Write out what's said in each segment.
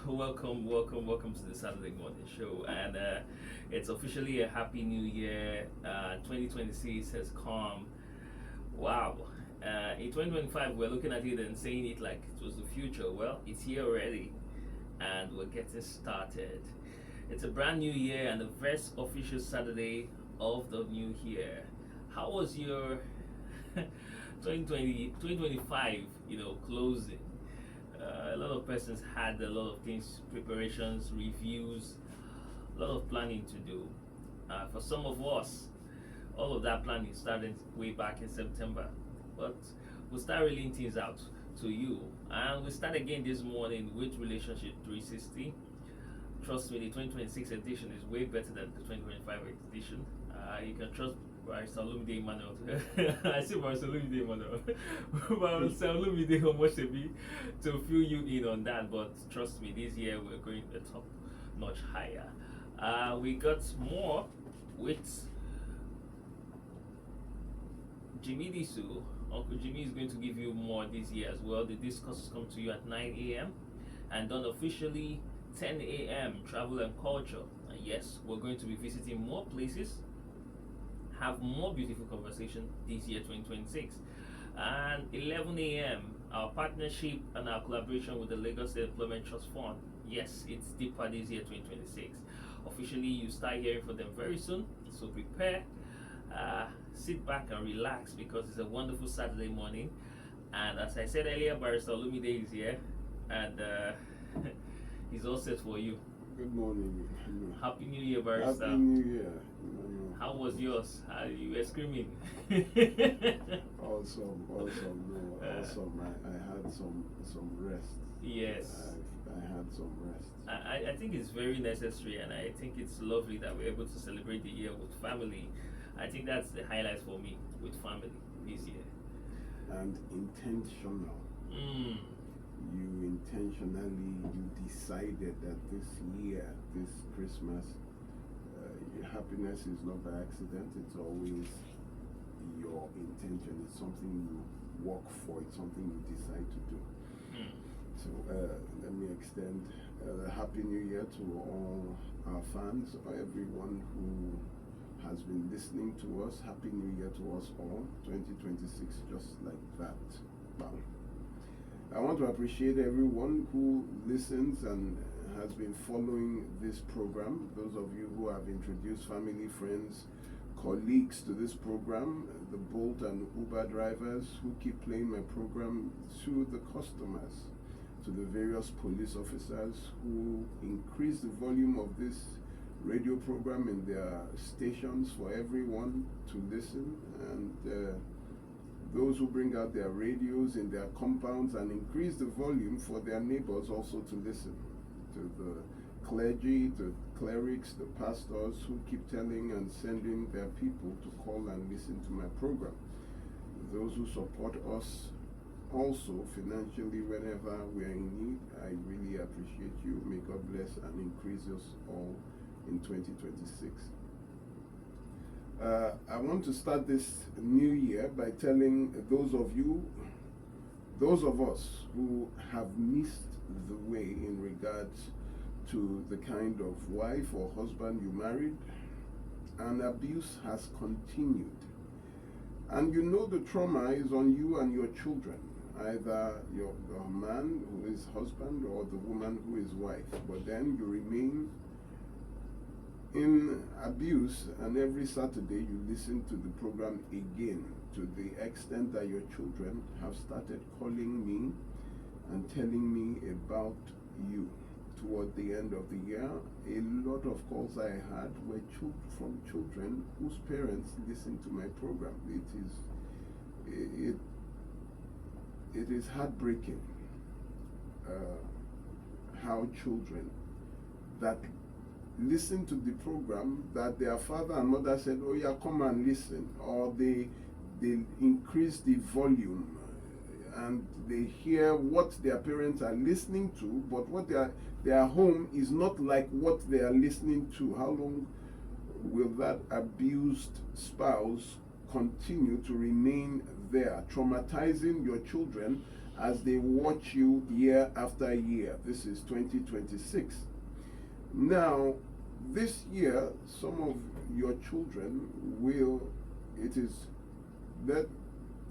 welcome to the Saturday morning show. And it's officially a happy new year. 2026 has come. Wow. In 2025, we're looking at it and saying it like it was the future. Well, it's here already, and we're getting started. It's a brand new year and the first official Saturday of the new year. How was your 2025, closing? A lot of persons had a lot of things, preparations, reviews, a lot of planning to do. For some of us, all of that planning started way back in September. But we'll start reeling things out to you. And we start again this morning with Relationship 360. Trust me, the 2026 edition is way better than the 2025 edition. You can trust Barrister Olumide Emmanuel. I say Barrister Olumide Emmanuel. Barrister Olumide Omoshebi to fill you in on that. But trust me, this year we're going a top notch higher. We got more with Jimmy Disu. Uncle Jimmy is going to give you more this year as well. The discussions come to you at 9 a.m. and done officially 10 a.m. Travel and culture. And yes, we're going to be visiting more places, have more beautiful conversation this year 2026. And 11 a.m. our partnership and our collaboration with the Lagos State Employment Trust Fund. Yes, it's deeper this year 2026. Officially, you start hearing from them very soon. So prepare, sit back and relax because it's a wonderful Saturday morning. And as I said earlier, Barrister Olumide is here, and he's all set for you. Good morning. Happy New Year, Barrister. Happy New Year. How was yours? You were screaming. Awesome. No, awesome. I had some rest. Yes. I had some rest. I think it's very necessary, and I think it's lovely that we're able to celebrate the year with family. I think that's the highlight for me, with family this year. And intentional. You decided that this year, this Christmas, your happiness is not by accident. It's always your intention. It's something you work for. It's something you decide to do. So let me extend a happy new year to all our fans, everyone who has been listening to us. Happy new year to us all. 2026, just like that. Bam. I want to appreciate everyone who listens and has been following this program. Those of you who have introduced family, friends, colleagues to this program, the Bolt and Uber drivers who keep playing my program, to the customers, to the various police officers who increase the volume of this radio program in their stations for everyone to listen, and those who bring out their radios in their compounds and increase the volume for their neighbors also to listen, to the clergy, the clerics, the pastors who keep telling and sending their people to call and listen to my program, those who support us also financially whenever we are in need. I really appreciate you. May God bless and increase us all in 2026. I want to start this new year by telling those of us who have missed the way in regards to the kind of wife or husband you married, and abuse has continued. And you know the trauma is on you and your children, either your man who is husband or the woman who is wife, but then you remain in abuse, and every Saturday you listen to the program again, to the extent that your children have started calling me and telling me about you. Toward the end of the year, a lot of calls I had were from children whose parents listened to my program. It is heartbreaking how children that listen to the program, that their father and mother said, oh yeah, come and listen, or they increase the volume and they hear what their parents are listening to, but what their home is not like what they are listening to. How long will that abused spouse continue to remain there, traumatizing your children as they watch you year after year. This is 2026. Now, this year, some of your children will, it is that,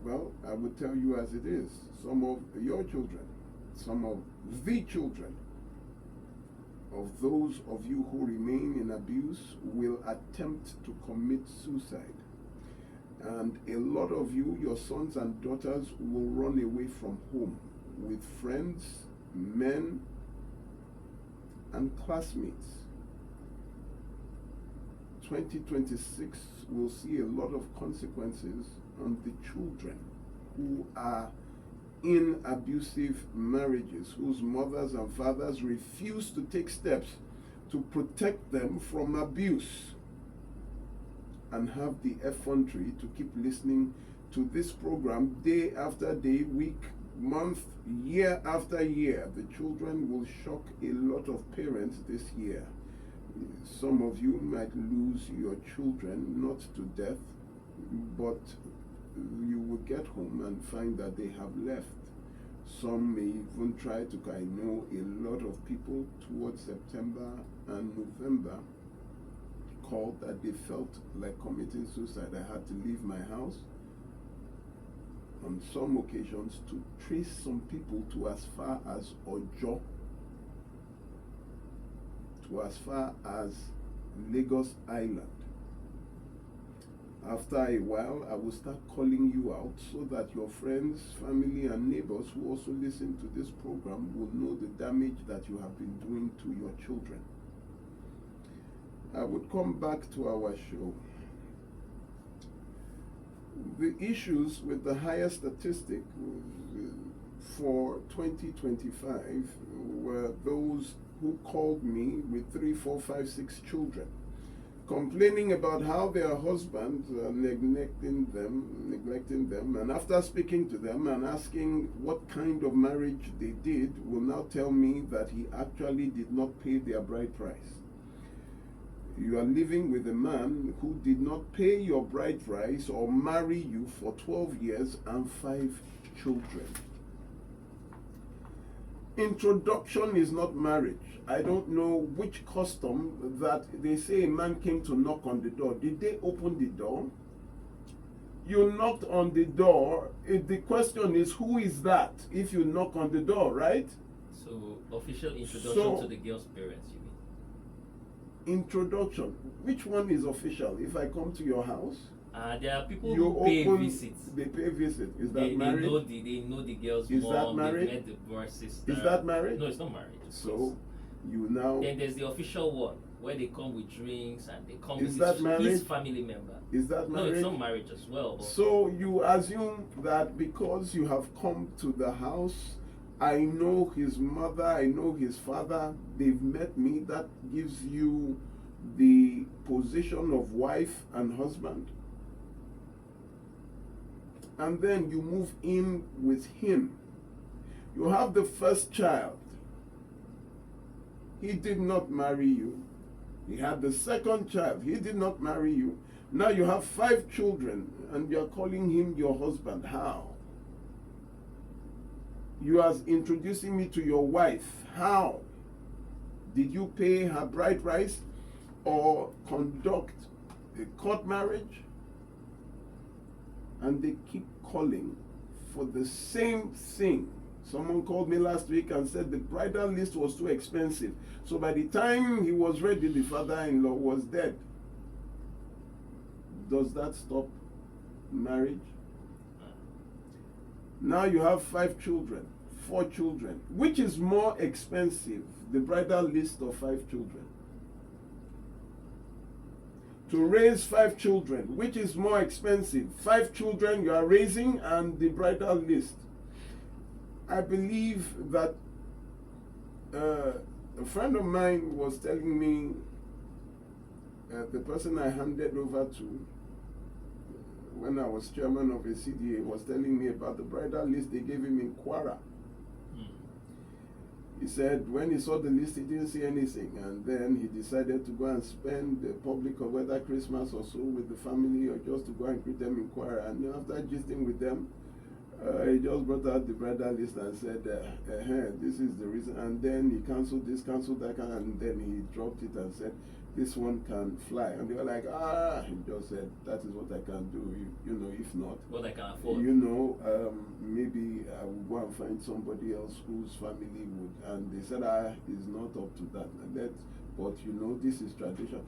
well, I will tell you as it is. Some of your children, some of the children of those of you who remain in abuse will attempt to commit suicide. And a lot of you, your sons and daughters, will run away from home with friends, men, and classmates. 2026 will see a lot of consequences on the children who are in abusive marriages, whose mothers and fathers refuse to take steps to protect them from abuse, and have the effrontery to keep listening to this program day after day, week, month, year after year. The children will shock a lot of parents this year. Some of you might lose your children, not to death, but you will get home and find that they have left. Some may even try to, I know a lot of people towards September and November called that they felt like committing suicide. I had to leave my house on some occasions to trace some people to as far as Ojo, to as far as Lagos Island. After a while, I will start calling you out so that your friends, family, and neighbors who also listen to this program will know the damage that you have been doing to your children. I would come back to our show. The issues with the higher statistic for 2025 were those who called me with 3, 4, 5, 6 children, complaining about how their husbands are neglecting them, and after speaking to them and asking what kind of marriage they did, will now tell me that he actually did not pay their bride price. You are living with a man who did not pay your bride price or marry you for 12 years and 5 children. Introduction is not marriage. I don't know which custom that they say a man came to knock on the door. Did they open the door? You knocked on the door. The question is, who is that if you knock on the door, right? So, official introduction to the girl's parents, you mean? Introduction. Which one is official? If I come to your house, there are people who pay visits. They pay visit. Is that they marriage? They know the girl's Is mom. that marriage? They've met the brother, sister. Is that marriage? No, it's not marriage. So you now. Then there's the official one where they come with drinks and they come Is with that marriage? his family member. Is that marriage? No, it's not marriage as well. But So you assume that because you have come to the house, I know his mother, I know his father, they've met me, that gives you the position of wife and husband. And then you move in with him. You have the first child. He did not marry you. He had the second child. He did not marry you. Now you have 5 children and you're calling him your husband. How? You are introducing me to your wife. How? Did you pay her bride price or conduct a court marriage? And they keep calling for the same thing. Someone called me last week and said the bridal list was too expensive. So by the time he was ready, the father-in-law was dead. Does that stop marriage? Now you have 5 children, 4 children. Which is more expensive, the bridal list or 5 children? To raise 5 children, which is more expensive? 5 children you are raising and the bridal list. I believe that a friend of mine was telling me, the person I handed over to when I was chairman of a CDA was telling me about the bridal list they gave him in Kwara. He said when he saw the list, he didn't see anything, and then he decided to go and spend the public or whether Christmas or so with the family, or just to go and greet them in Kwara. And after gisting with them, He just brought out the bridal list and said, this is the reason. And then he cancelled this, cancelled that, and then he dropped it and said, this one can fly. And they were like, he just said, that is what I can do. If not, what I can afford. Maybe I will go and find somebody else whose family would. And they said, he's not up to that. But this is tradition.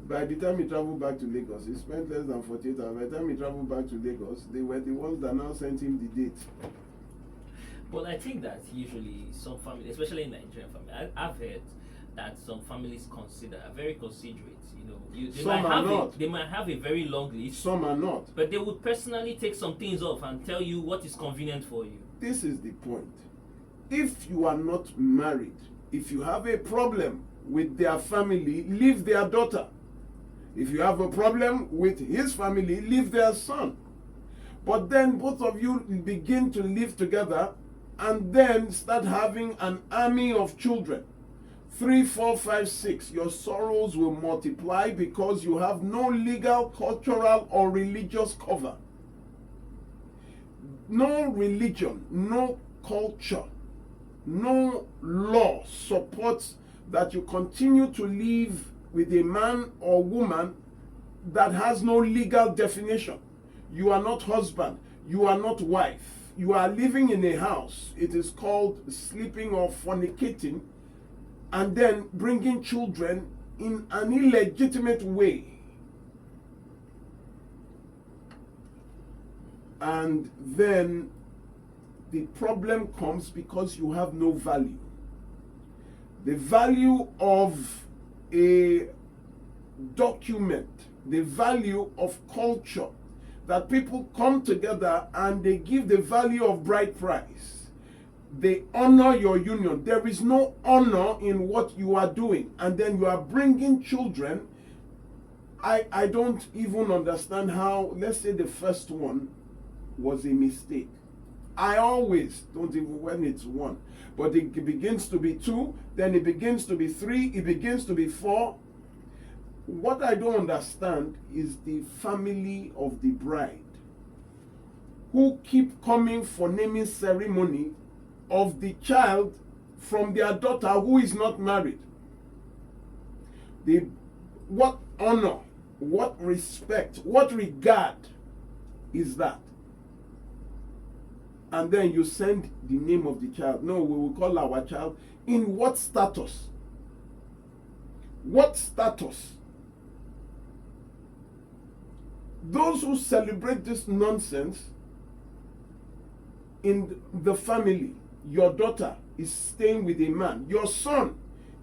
By the time he traveled back to Lagos, he spent less than 48 hours. By the time he traveled back to Lagos, they were the ones that now sent him the date. But I think that usually some families, especially in Nigerian families, I've heard that some families are very considerate. They might have a very long list. Some are not. But they would personally take some things off and tell you what is convenient for you. This is the point. If you are not married, if you have a problem with their family, leave their daughter. If you have a problem with his family, leave their son. But then both of you begin to live together and then start having an army of children. 3, 4, 5, 6. Your sorrows will multiply because you have no legal, cultural, or religious cover. No religion, no culture, no law supports that you continue to live with a man or woman that has no legal definition. You are not husband, you are not wife. You are living in a house. It is called sleeping or fornicating, and then bringing children in an illegitimate way. And then the problem comes because you have no value. The value of a document, the value of culture, that people come together and they give the value of bride price. They honor your union. There is no honor in what you are doing. And then you are bringing children. I don't even understand how, let's say the first one was a mistake. I always don't even when it's 1. But it begins to be 2, then it begins to be 3, it begins to be 4. What I don't understand is the family of the bride who keep coming for naming ceremony of the child from their daughter who is not married. What honor, what respect, what regard is that? And then you send the name of the child. No, we will call our child. In what status? What status? Those who celebrate this nonsense in the family, your daughter is staying with a man, your son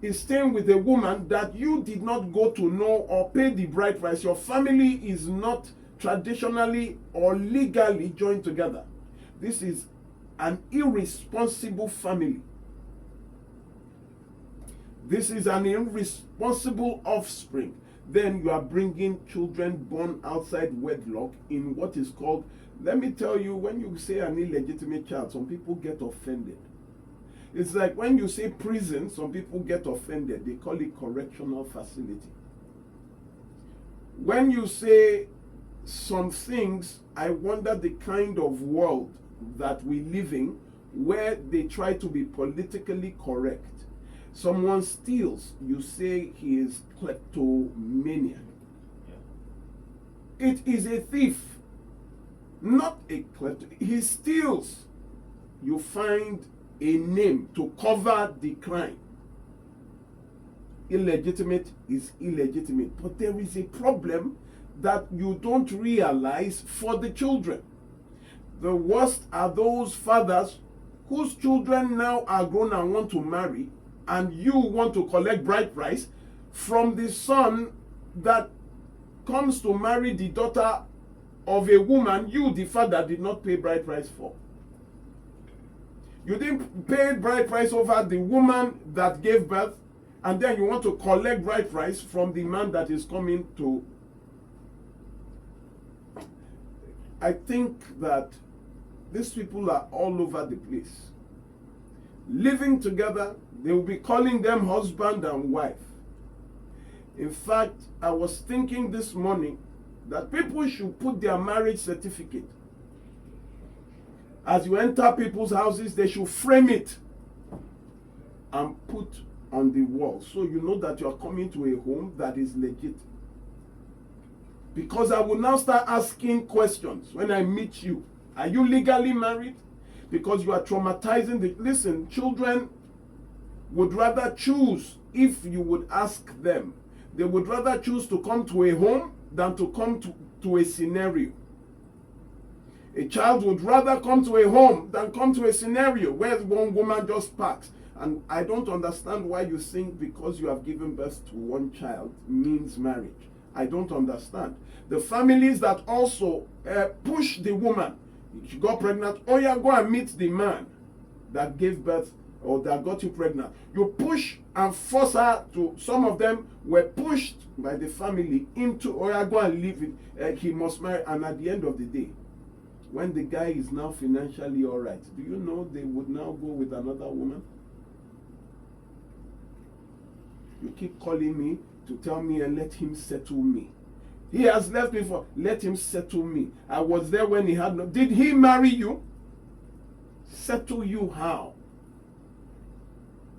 is staying with a woman that you did not go to know or pay the bride price. Your family is not traditionally or legally joined together. This is an irresponsible family. This is an irresponsible offspring. Then you are bringing children born outside wedlock in what is called, let me tell you, when you say an illegitimate child, some people get offended. It's like when you say prison, some people get offended. They call it correctional facility. When you say some things, I wonder the kind of world that we live in where they try to be politically correct. Someone steals, you say he is kleptomaniac. Yeah. It is a thief, not a kleptomaniac. He steals. You find a name to cover the crime. Illegitimate is illegitimate. But there is a problem that you don't realize for the children. The worst are those fathers whose children now are grown and want to marry, and you want to collect bride price from the son that comes to marry the daughter of a woman you, the father, did not pay bride price for. You didn't pay bride price over the woman that gave birth, and then you want to collect bride price from the man that is coming to. I think that these people are all over the place. Living together, they will be calling them husband and wife. In fact, I was thinking this morning that people should put their marriage certificate As you enter people's houses, they should frame it and put on the wall, so you know that you are coming to a home that is legit. Because I will now start asking questions when I meet you. Are you legally married? Because you are traumatizing the... Listen, children would rather choose, if you would ask them, they would rather choose to come to a home than to come to a scenario. A child would rather come to a home than come to a scenario where one woman just parks. And I don't understand why you think because you have given birth to one child means marriage. I don't understand. The families that also push the woman, she got pregnant, oh yeah, go and meet the man that gave birth or that got you pregnant. You push and force her to, some of them were pushed by the family into, oh yeah, go and leave it, he must marry. And at the end of the day, when the guy is now financially all right, do you know they would now go with another woman? You keep calling me to tell me and let him settle me. He has left me for, let him settle me. I was there when he had no, did he marry you? Settle you how?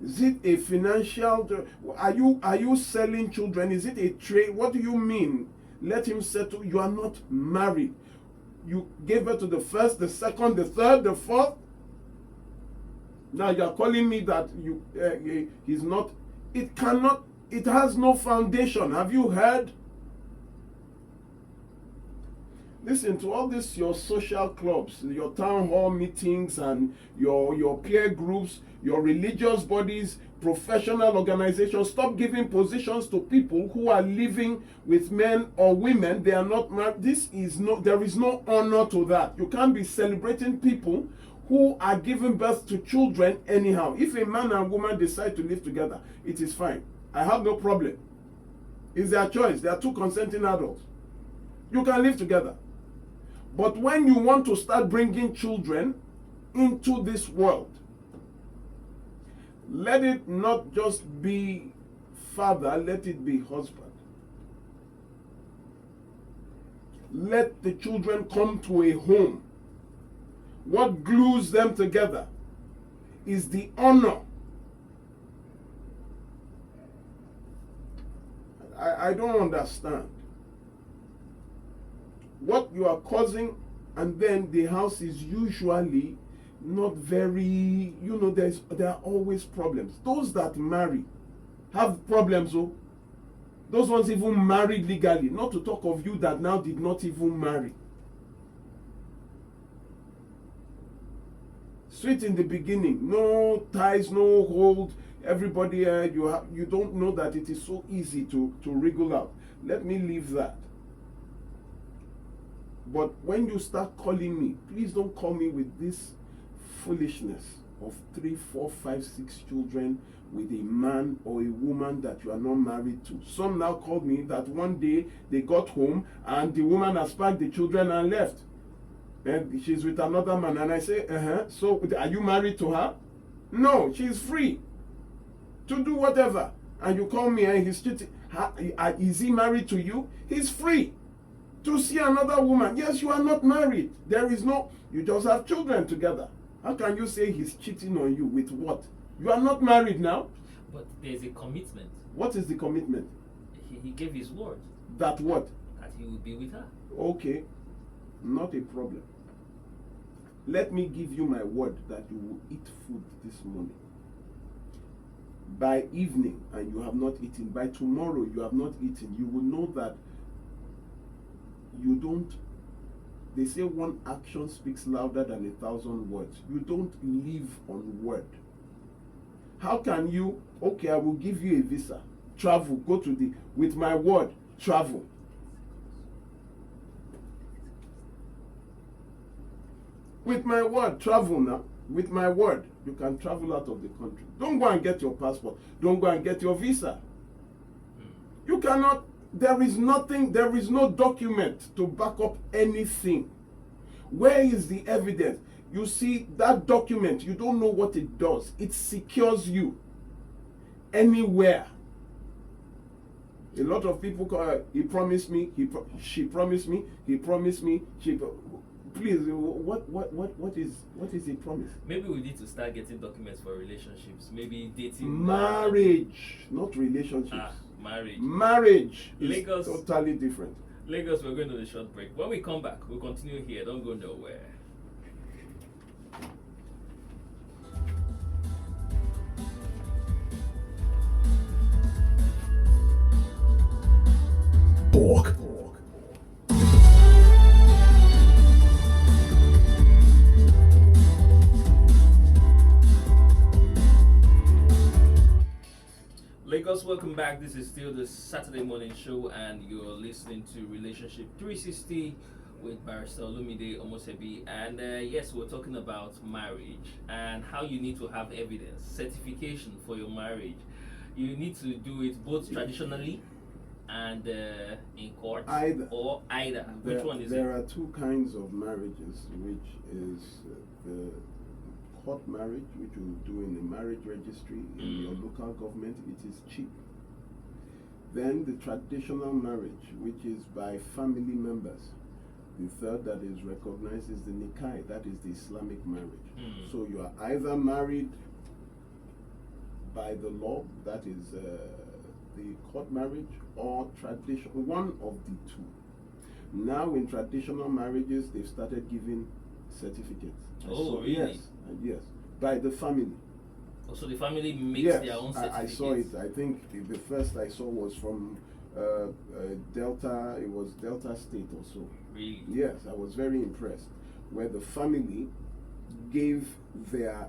Is it a financial, are you selling children? Is it a trade? What do you mean? Let him settle. You are not married. You gave birth to the first, the second, the third, the fourth. Now you are calling me that he's not. It cannot, it has no foundation. Have you heard? Listen to all this, your social clubs, your town hall meetings and your peer groups, your religious bodies, professional organizations. Stop giving positions to people who are living with men or women. They are not married. There is no honor to that. You can't be celebrating people who are giving birth to children anyhow. If a man and woman decide to live together, it is fine. I have no problem. It's their choice. They are two consenting adults. You can live together. But when you want to start bringing children into this world, let it not just be father, let it be husband. Let the children come to a home. What glues them together is the honor. I don't understand. What you are causing, and then the house is usually not very, there are always problems. Those that marry have problems. Oh, those ones even married legally, not to talk of you that now did not even marry. Sweet in the beginning, no ties, no hold. Everybody, you don't know that it is so easy to wriggle out. Let me leave that. But when you start calling me, please don't call me with this foolishness of 3, 4, 5, 6 children with a man or a woman that you are not married to. Some now called me that one day they got home and the woman has packed the children and left. And she's with another man. And I say, so are you married to her? No, she's free to do whatever. And you call me and he's cheating. Is he married to you? He's free to see another woman. Yes, you are not married. There is no, you just have children together. How can you say he's cheating on you with what? You are not married now. But there's a commitment. What is the commitment? He gave his word. That what? That he will be with her. Okay, not a problem. Let me give you my word that you will eat food this morning. By evening, and you have not eaten. By tomorrow, you have not eaten. You will know that you don't, they say one action speaks louder than 1,000 words. You don't live on word. How can you, okay, I will give you a visa, travel, go to the, with my word, travel. With my word, travel now. With my word, you can travel out of the country. Don't go and get your passport. Don't go and get your visa. You cannot, there is nothing, there is no document to back up anything. Where is the evidence? You see, that document, you don't know what it does. It secures you anywhere. A lot of people call, he promised me, she promised me, he promised me, Please, what is a promise? Maybe we need to start getting documents for relationships. Maybe dating. Marriage, not relationships. Marriage. Marriage is Lagos. totally different. Lagos, we're going to the short break. When we come back, we'll continue here. Don't go nowhere. Borg. Lagos, welcome back. This is still the Saturday morning show, and you're listening to Relationship 360 with Barrister Olumide Omosebi. And yes, we're talking about marriage and how you need to have evidence, certification for your marriage. You need to do it both traditionally and in court, Either. or either. Which one is There it? are two kinds of marriages, which is the court marriage, which you do in the marriage registry in your local government. It is cheap. Then the traditional marriage, which is by family members. The third that is recognized is the nikah, that is the Islamic marriage. So you are either married by the law, that is the court marriage, or tradition, one of the two. Now in traditional marriages, they've started giving certificates. Oh, really? Yes, yes, by the family. So the family makes Yes, their own I certificates. saw it. I think the first I saw was from Delta. It was Delta State or so. Really? Yes, I was very impressed, where the family gave their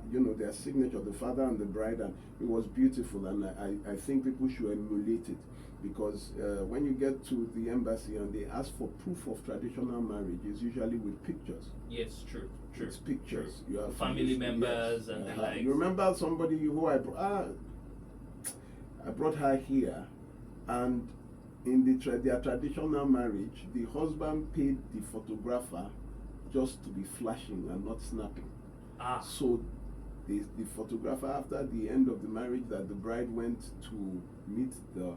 signature, the father and the bride, and it was beautiful. And I think people should emulate it, because when you get to the embassy and they ask for proof of traditional marriage, it's usually with pictures. Yes, true. It's pictures. True. You have Family members and the likes. You remember somebody who I brought her here, and in their traditional marriage, the husband paid the photographer just to be flashing and not snapping. So the photographer, after the end of the marriage, that the bride went to meet the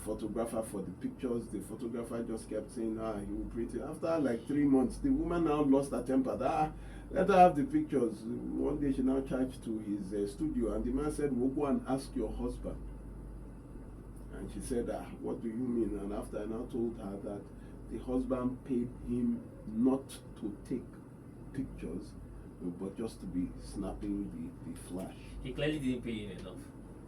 photographer for the pictures, the photographer just kept saying, he will print it. After like 3 months, the woman now lost her temper. Let her have the pictures. One day she now charged to his studio, and the man said, "We'll go and ask your husband." And she said, "What do you mean?" And after I now told her that the husband paid him not to take pictures, but just to be snapping the flash. He clearly didn't pay him enough.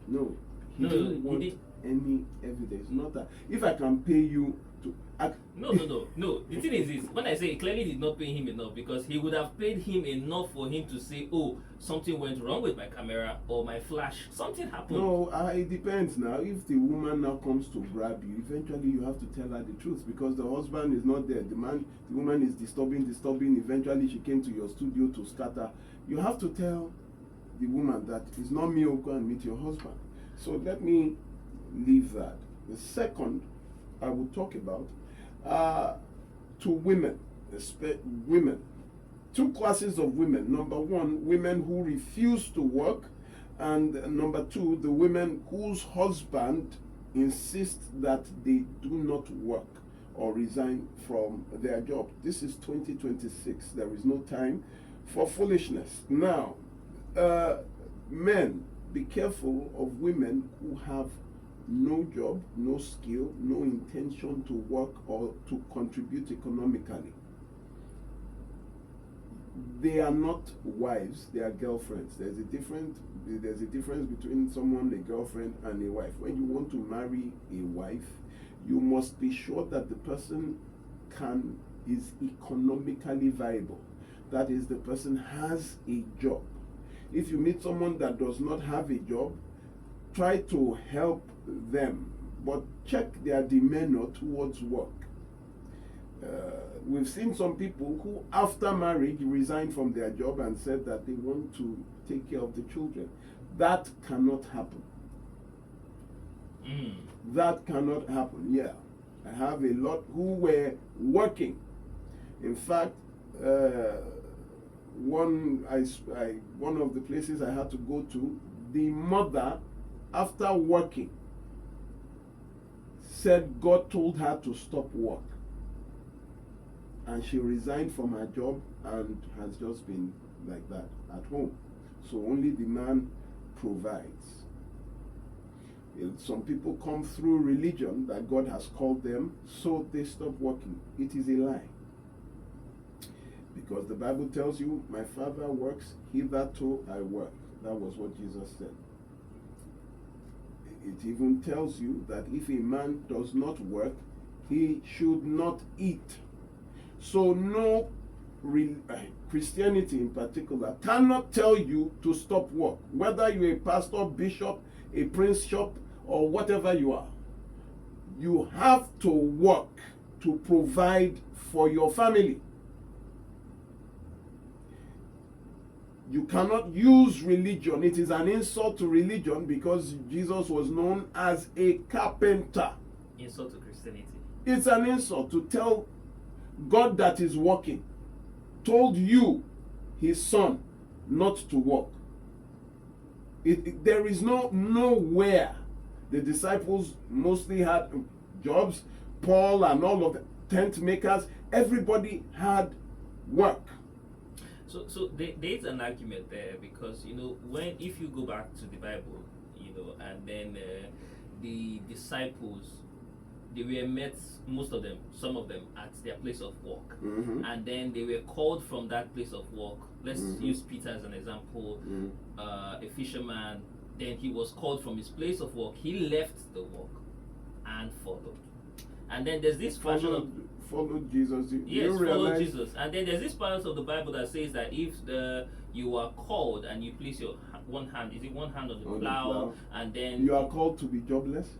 No, he No, didn't he want did. any evidence. Not that if I can pay you to act. No. The thing is this: when I say he clearly did not pay him enough, because he would have paid him enough for him to say, "Oh, something went wrong with my camera or my flash. Something happened." No, it depends now. If the woman now comes to grab you, eventually you have to tell her the truth, because the husband is not there. The woman is disturbing. Eventually she came to your studio to scatter. You have to tell the woman that it's not me who go and meet your husband. So let me leave that. The second I will talk about to women, two classes of women. Number one, women who refuse to work, and number two, the women whose husband insists that they do not work or resign from their job. This is 2026. There is no time for foolishness. Now, men, be careful of women who have no job, no skill, no intention to work or to contribute economically. They are not wives, they are girlfriends. There's a difference between someone, a girlfriend, and a wife. When you want to marry a wife, you must be sure that the person is economically viable. That is, the person has a job. If you meet someone that does not have a job, try to help them, but check their demeanor towards work. We've seen some people who, after marriage, resigned from their job and said that they want to take care of the children. That cannot happen. That cannot happen. Yeah, I have a lot who were working. In fact, one of the places I had to go to, the mother, after working, said God told her to stop work. and she resigned from her job and has just been like that at home. So only the man provides. Some people come through religion that God has called them, so they stop working. It is a lie. Because the Bible tells you, my Father works, hitherto I work. That was what Jesus said. It even tells you that if a man does not work, he should not eat. So no Christianity in particular cannot tell you to stop work. Whether you're a pastor, bishop, a prince shop, or whatever you are, you have to work to provide for your family. You cannot use religion. It is an insult to religion because Jesus was known as a carpenter. Insult to Christianity. It's an insult to tell God that is working, told you, his son, not to work. There is nowhere. The disciples mostly had jobs. Paul and all of the tent makers, everybody had work. So there's an argument there because if you go back to the Bible, and then the disciples, they were met, most of them, some of them, at their place of work, and then they were called from that place of work. Let's use Peter as an example, a fisherman. Then he was called from his place of work. He left the work and followed. And then there's this version of followed Jesus. Followed Jesus. And then there's this part of the Bible that says that if you are called and you place your one hand on the plow, and then you are called to be jobless.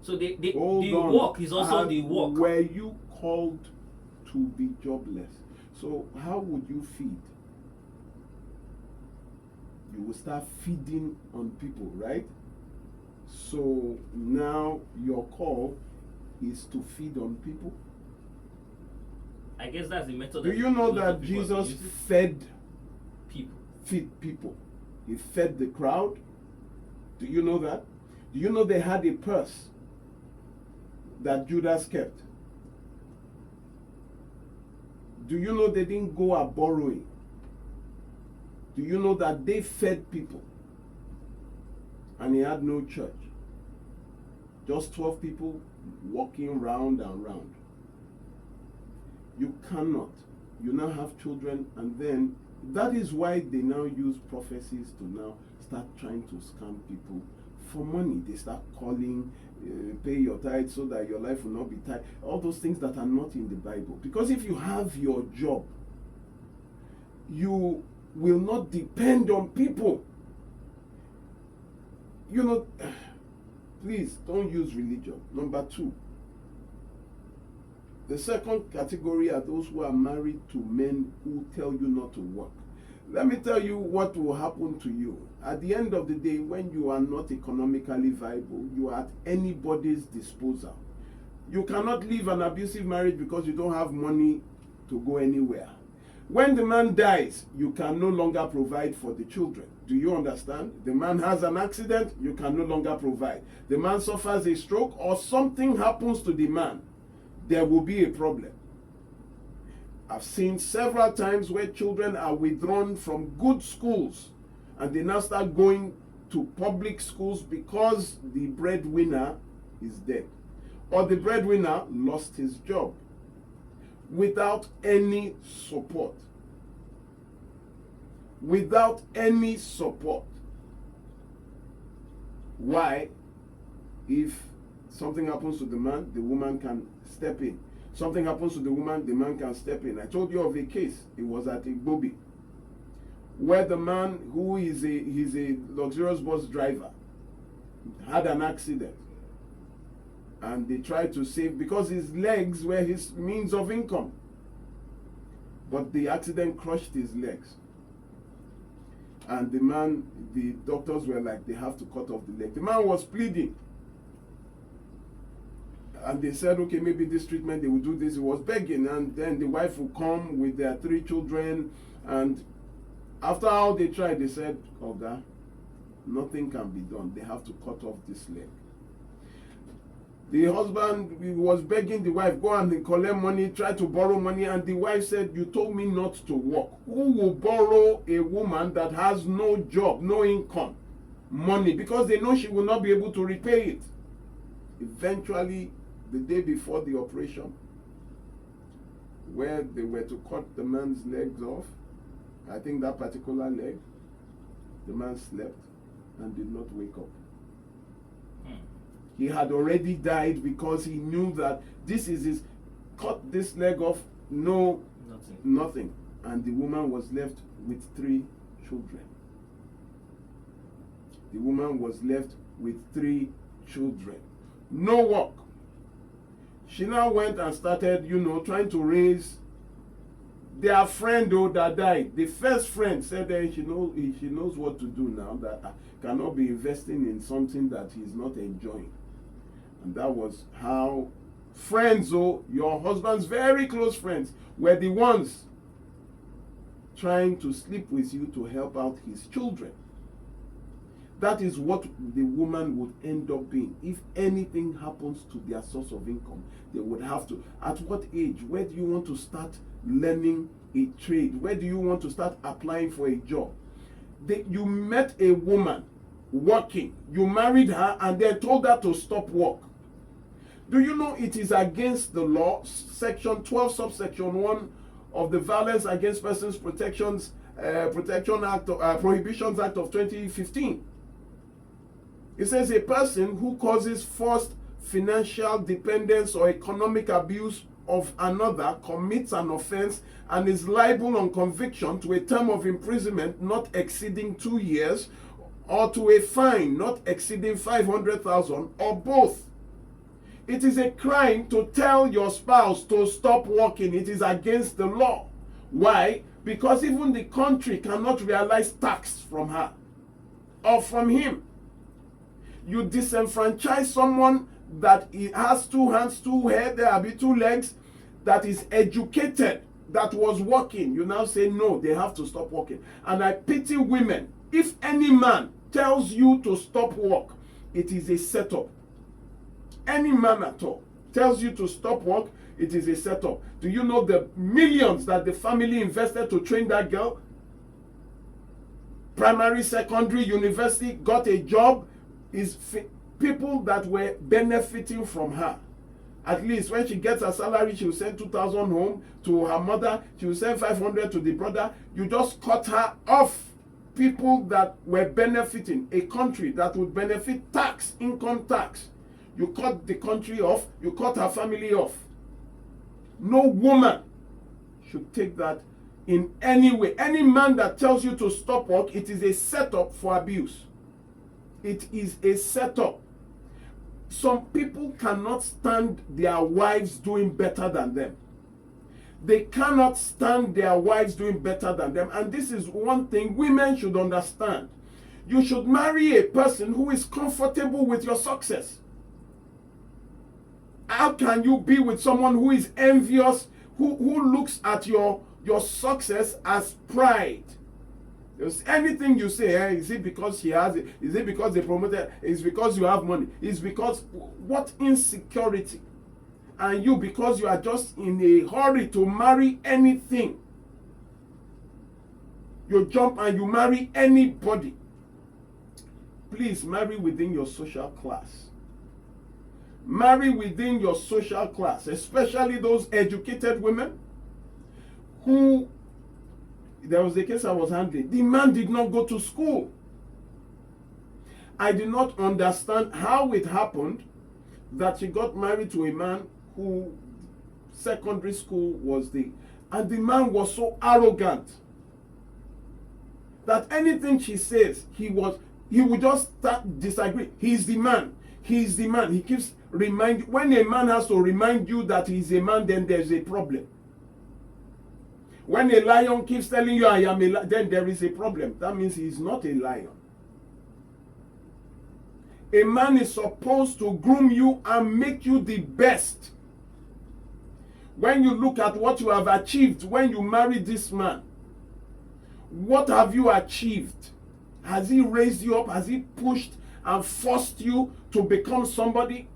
So the work is also the work. Were you called to be jobless? So how would you feed? You will start feeding on people, right? So now your call is to feed on people. I guess that's the method. Do you know that Jesus fed people? Feed people. He fed the crowd. Do you know that? Do you know they had a purse that Judas kept? Do you know they didn't go out borrowing? Do you know that they fed people? And he had no church. Just 12 people walking round and round. You cannot. You now have children, and then that is why they now use prophecies to now start trying to scam people for money. They start calling, pay your tithe so that your life will not be tight. All those things that are not in the Bible. Because if you have your job, you will not depend on people. Please don't use religion. Number 2, the second category are those who are married to men who tell you not to work. Let me tell you what will happen to you. At the end of the day, when you are not economically viable, you are at anybody's disposal. You cannot leave an abusive marriage because you don't have money to go anywhere. When the man dies, you can no longer provide for the children. Do you understand? The man has an accident, you can no longer provide. The man suffers a stroke or something happens to the man, there will be a problem. I've seen several times where children are withdrawn from good schools and they now start going to public schools because the breadwinner is dead or the breadwinner lost his job without any support. Without any support. Why? If something happens to the man, the woman can step in. Something happens to the woman, the man can step in. I told you of a case. It was at Igbobi, where the man, who is he's a luxurious bus driver, had an accident. And they tried to save, because his legs were his means of income. But the accident crushed his legs. And the doctors were like, they have to cut off the leg. The man was pleading. And they said, okay, maybe this treatment, they will do this. He was begging. And then the wife will come with their 3 children. And after all they tried, they said, Oga, nothing can be done. They have to cut off this leg. The husband was begging the wife, go and collect money, try to borrow money, and the wife said, you told me not to work. Who will borrow a woman that has no job, no income, money, because they know she will not be able to repay it? Eventually, the day before the operation, where they were to cut the man's legs off, I think that particular leg, the man slept and did not wake up. He had already died because he knew that this is his, cut this leg off, nothing. And the woman was left with 3 children. The woman was left with 3 children. No work. She now went and started, trying to raise their friend that died. The first friend said that she knows what to do now, that I cannot be investing in something that he's not enjoying. And that was how friends, your husband's very close friends, were the ones trying to sleep with you to help out his children. That is what the woman would end up being. If anything happens to their source of income, they would have to. At what age? Where do you want to start learning a trade? Where do you want to start applying for a job? You met a woman working, you married her, and then told her to stop work. Do you know it is against the law, section 12, subsection 1 of the Violence Against Persons Prohibitions Act of 2015? It says a person who causes forced financial dependence or economic abuse of another commits an offense and is liable on conviction to a term of imprisonment not exceeding 2 years or to a fine not exceeding 500,000 or both. It is a crime to tell your spouse to stop working. It is against the law. Why? Because even the country cannot realize tax from her or from him. You disenfranchise someone that has 2 hands, 2 heads, there will be 2 legs, that is educated, that was working. You now say no, they have to stop working. And I pity women. If any man tells you to stop work, it is a setup. Any man at all tells you to stop work, it is a setup. Do you know the millions that the family invested to train that girl? Primary, secondary, university, got a job, is people that were benefiting from her. At least when she gets her salary, she will send 2,000 home to her mother. She will send 500 to the brother. You just cut her off. People that were benefiting, a country that would benefit tax, income tax. You cut the country off. You cut her family off. No woman should take that in any way. Any man that tells you to stop work, it is a setup for abuse. It is a setup. Some people cannot stand their wives doing better than them. They cannot stand their wives doing better than them. And this is one thing women should understand. You should marry a person who is comfortable with your success. How can you be with someone who is envious, who looks at your success as pride? Anything you say, is it because she has it? Is it because they promoted? Is it because you have money? Is because what insecurity? And you, because you are just in a hurry to marry anything, you jump and you marry anybody. Please marry within your social class. Marry within your social class, especially those educated women who, there was a case I was handling. The man did not go to school. I did not understand how it happened that she got married to a man who secondary school was and the man was so arrogant that anything she says, he would just start disagree. He's the man. He's the man. He keeps when a man has to remind you that he's a man, then there's a problem. When a lion keeps telling you I am a lion, then there is a problem. That means he's not a lion. A man is supposed to groom you and make you the best. When you look at what you have achieved when you married this man, what have you achieved? Has he raised you up? Has he pushed and forced you to become somebody?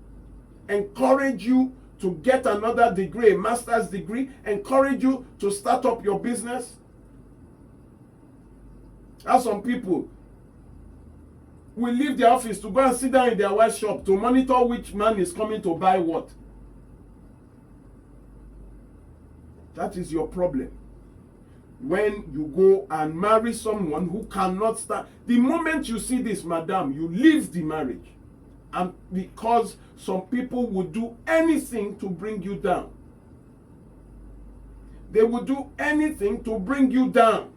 encourage you to get another degree, a master's degree, encourage you to start up your business. As some people will leave the office to go and sit down in their wife's shop to monitor which man is coming to buy what. That is your problem. When you go and marry someone who cannot stand, the moment you see this, madam, you leave the marriage. And because some people would do anything to bring you down. They would do anything to bring you down.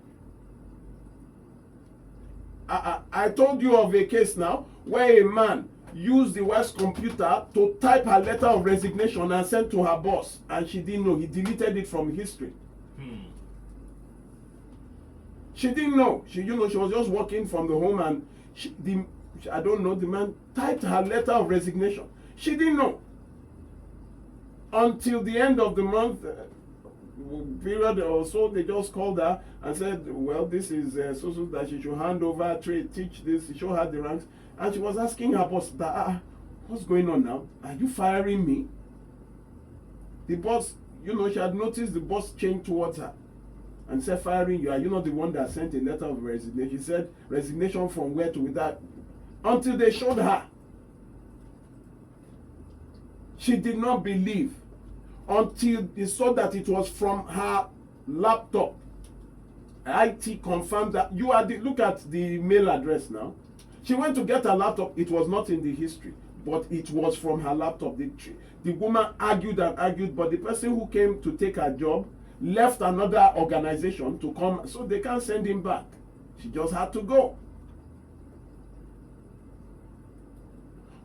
I told you of a case now where a man used the wife's computer to type her letter of resignation and send to her boss, and she didn't know. He deleted it from history. She didn't know. She was just working from the home, and I don't know, the man typed her letter of resignation. She didn't know. Until the end of the month, period or so, they just called her and said, well, this is so that she should hand over, teach this, show her the ranks. And she was asking her boss, what's going on now? Are you firing me? The boss, she had noticed the boss changed towards her and said, firing you, are you not the one that sent a letter of resignation? She said, resignation from where to that? Until they showed her. She did not believe until they saw that it was from her laptop. IT confirmed that look at the mail address now. She went to get her laptop. It was not in the history, but it was from her laptop. The woman argued and argued, but the person who came to take her job left another organization to come, so they can't send him back. She just had to go.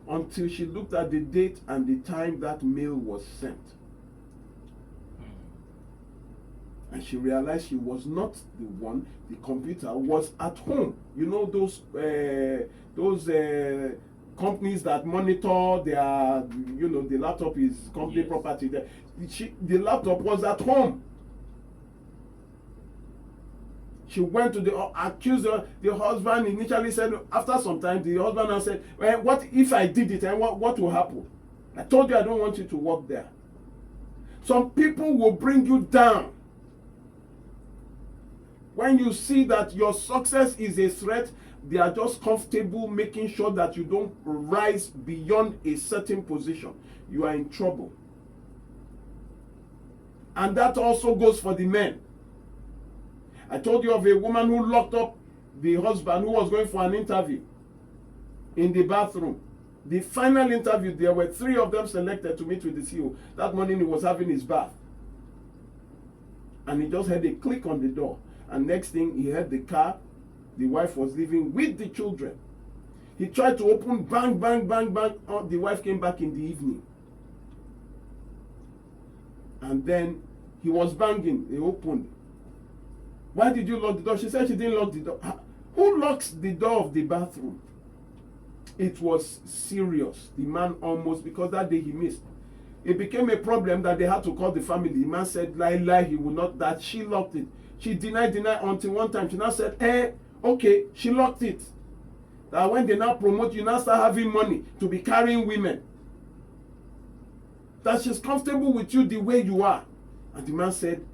Until she looked at the date and the time that mail was sent. And she realized she was not the one. The computer was at home. Those companies that monitor their, the laptop is company property. The laptop was at home. She went to the accuser. The husband initially said, after some time, the husband now said, well, what if I did it, and what will happen? I told you I don't want you to work there. Some people will bring you down. When you see that your success is a threat, they are just comfortable making sure that you don't rise beyond a certain position. You are in trouble. And that also goes for the men. I told you of a woman who locked up the husband who was going for an interview in the bathroom. The final interview, there were 3 of them selected to meet with the CEO. That morning he was having his bath. And he just heard a click on the door. And next thing, he heard the car. The wife was leaving with the children. He tried to open, bang, bang, bang, bang. Oh, the wife came back in the evening. And then he was banging. He opened. Why did you lock the door? She said she didn't lock the door. Who locks the door of the bathroom? It was serious. The man almost, because that day he missed. It became a problem that they had to call the family. The man said, lie, he would not, that she locked it. She denied until one time. She now said, okay, she locked it. That when they now promote you, now start having money to be carrying women. That she's comfortable with you the way you are. And the man said,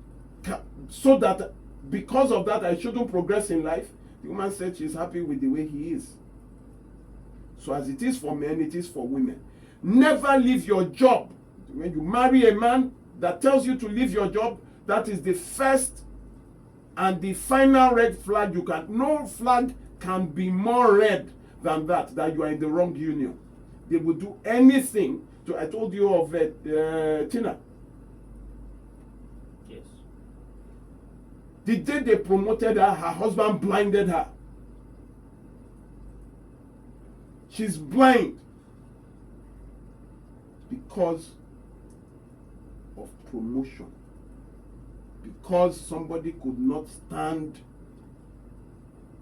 so that because of that I shouldn't progress in life. The woman said she's happy with the way he is. So as it is for men, it is for women. Never leave your job. When you marry a man that tells you to leave your job, that is the first and the final red flag. No flag can be more red than that you are in the wrong union. They will do anything to, I told you of Tina. Yes. The day they promoted her husband blinded her. She's blind because of promotion. Because somebody could not stand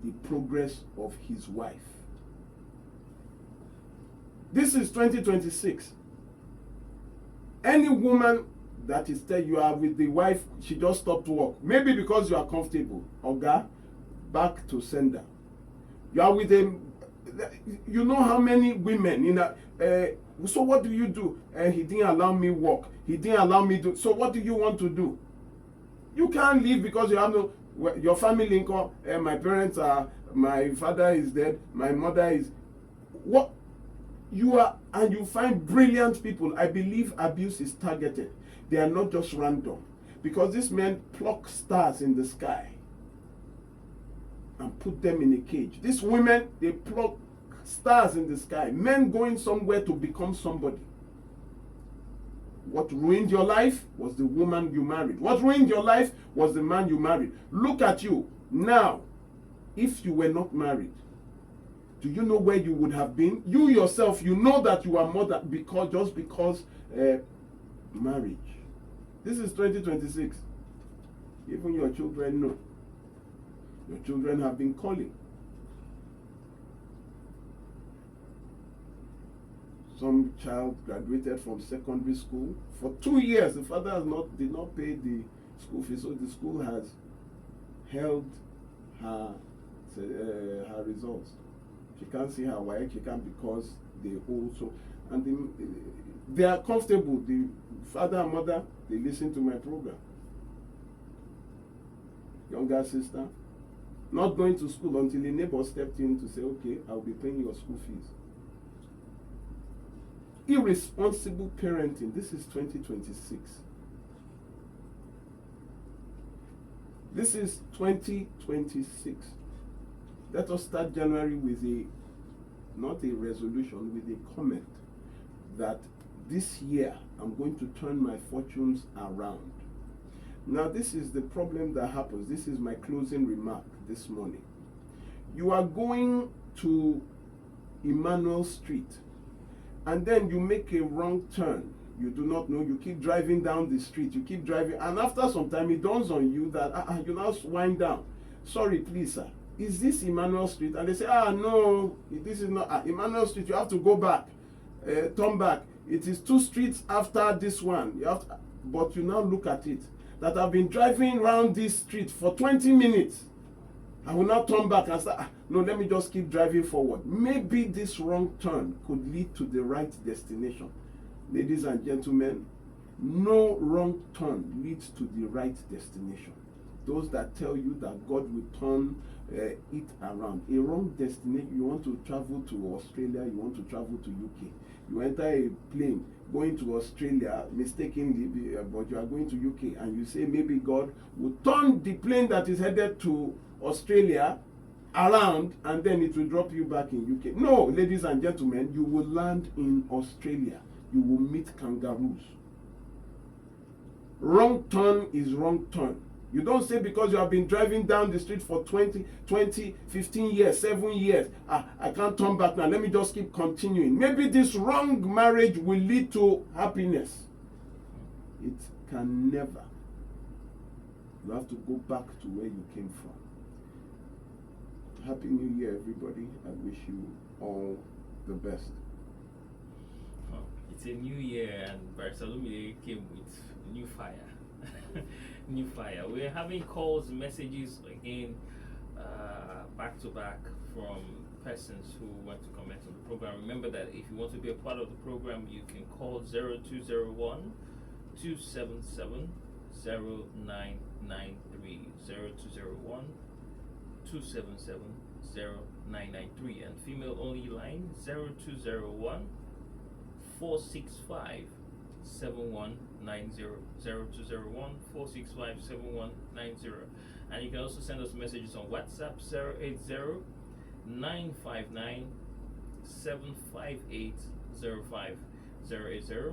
the progress of his wife. This is 2026. Any woman that is there, you are with the wife, she just stopped work. Maybe because you are comfortable. Oga, back to sender. You are with them. You know how many women So what do you do? He didn't allow me work. He didn't allow me to. So what do you want to do? You can't leave because you have no. Your family income. My parents are. My father is dead. My mother is. What? You are, and you find brilliant people. I believe abuse is targeted. They are not just random, because these men pluck stars in the sky and put them in a cage. These women, they pluck stars in the sky. Men going somewhere to become somebody. What ruined your life was the woman you married. What ruined your life was the man you married. Look at you now. If you were not married, do you know where you would have been? You yourself, you know that you are more than because marriage. This is 2026. Even your children know. Your children have been calling. Some child graduated from secondary school. For 2 years, the father did not pay the school fees, so the school has held her results. She can't see her wife. She can't, because they also, and they are comfortable. The father and mother, they listen to my program. Younger sister, not going to school until a neighbor stepped in to say, okay, I'll be paying your school fees. Irresponsible parenting. This is 2026. This is 2026. Let us start January with not a resolution, with a comment that this year I'm going to turn my fortunes around. Now, this is the problem that happens. This is my closing remark this morning. You are going to Emmanuel Street, and then you make a wrong turn. You do not know. You keep driving down the street. You keep driving, and after some time, it dawns on you that you now wind down. Sorry, please, sir. Is this Emmanuel Street? And they say, no, this is not Emmanuel Street. You have to go back, turn back. It is 2 streets after this one. But you now look at it, that I've been driving around this street for 20 minutes. I will now turn back and say, no, let me just keep driving forward. Maybe this wrong turn could lead to the right destination. Ladies and gentlemen, no wrong turn leads to the right destination. Those that tell you that God will turn it around. A wrong destination. You want to travel to Australia, you want to travel to UK. You enter a plane going to Australia mistakenly, but you are going to UK, and you say maybe God will turn the plane that is headed to Australia around, and then it will drop you back in UK. No, ladies and gentlemen, you will land in Australia. You will meet kangaroos. Wrong turn is wrong turn. You don't say because you have been driving down the street for 20, 15 years, 7 years, I can't turn back now, let me just keep continuing. Maybe this wrong marriage will lead to happiness. It can never. You have to go back to where you came from. Happy New Year, everybody. I wish you all the best. Oh, it's a new year, and Barcelona came with new fire. New fire. We're having calls, messages again, back to back from persons who want to comment on the program. Remember that if you want to be a part of the program, you can call 0201 277 0993 0201 277 0993, and female only line 0201 465 7190 0201 465 7190, and you can also send us messages on WhatsApp 080 959 758 05 080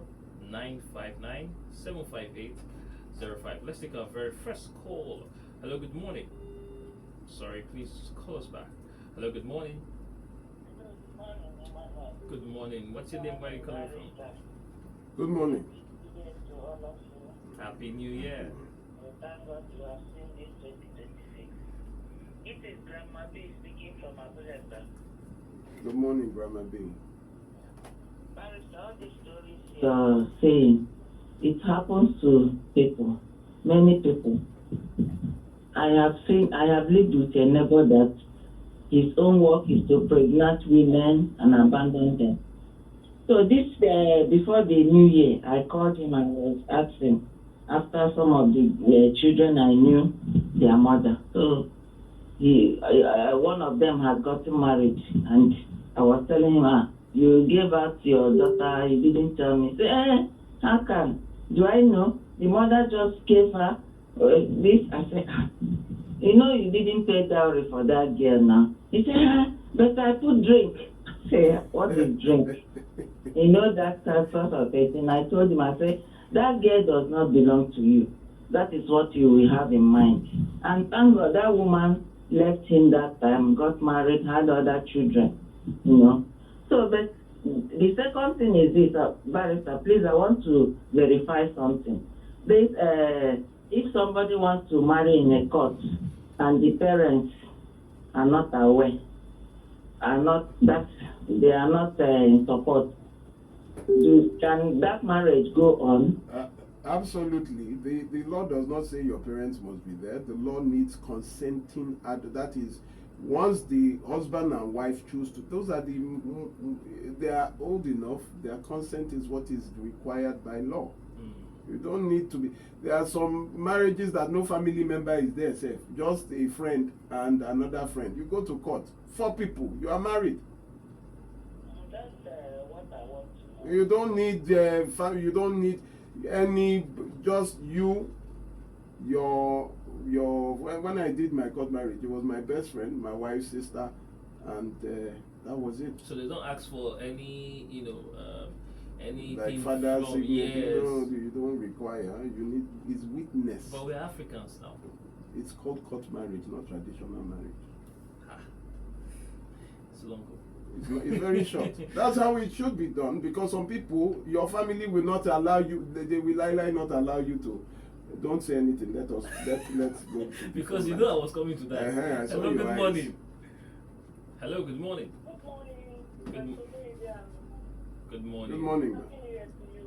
959 758 05. Let's take our very first call. Hello, good morning. Sorry, please call us back. Hello, good morning. Good morning. What's your name? Where are you calling from? Good morning. Happy New Year. Thank God you have seen this 2026. It is Grandma B speaking from Abuja. Good morning, Grandma B. Barrister, all the stories you're saying, it happens to people, many people. I have lived with a neighbor that his own work is to pregnant women and abandon them. So this before the new year, I called him and was asking after some of the children I knew their mother. So one of them had gotten married, and I was telling him, you gave out your daughter, you didn't tell me. Say, how come? Do I know? The mother just gave her this. I said, you didn't pay dowry for that girl now. He said, but I put drink. I say, what is drink? That sort of thing. I told him, I said, that girl does not belong to you. That is what you will have in mind. And thank God that woman left him that time, got married, had other children, So, but the second thing is this, barrister, please, I want to verify something. This, if somebody wants to marry in a court and the parents are not aware, they are not in support, can that marriage go on? Absolutely. The law does not say your parents must be there. The law needs consenting that is, once the husband and wife choose to, they are old enough, their consent is what is required by law. You don't need to be. There are some marriages that no family member is there, safe. Just a friend and another friend. You go to court, 4 people, you are married. That's what I want to know. You don't need you don't need any, just you, when I did my court marriage, it was my best friend, my wife's sister, and that was it. So they don't ask for any, anything like father's from, you don't require. You need his witness. But we're Africans now. It's called court marriage, not traditional marriage. It's long. It's very short. That's how it should be done, because some people, your family will not allow you. They will not allow you to. Don't say anything. Let's go. Because I was coming to that. Hello, good morning. Hello, good morning. Good morning. Good morning. Good morning.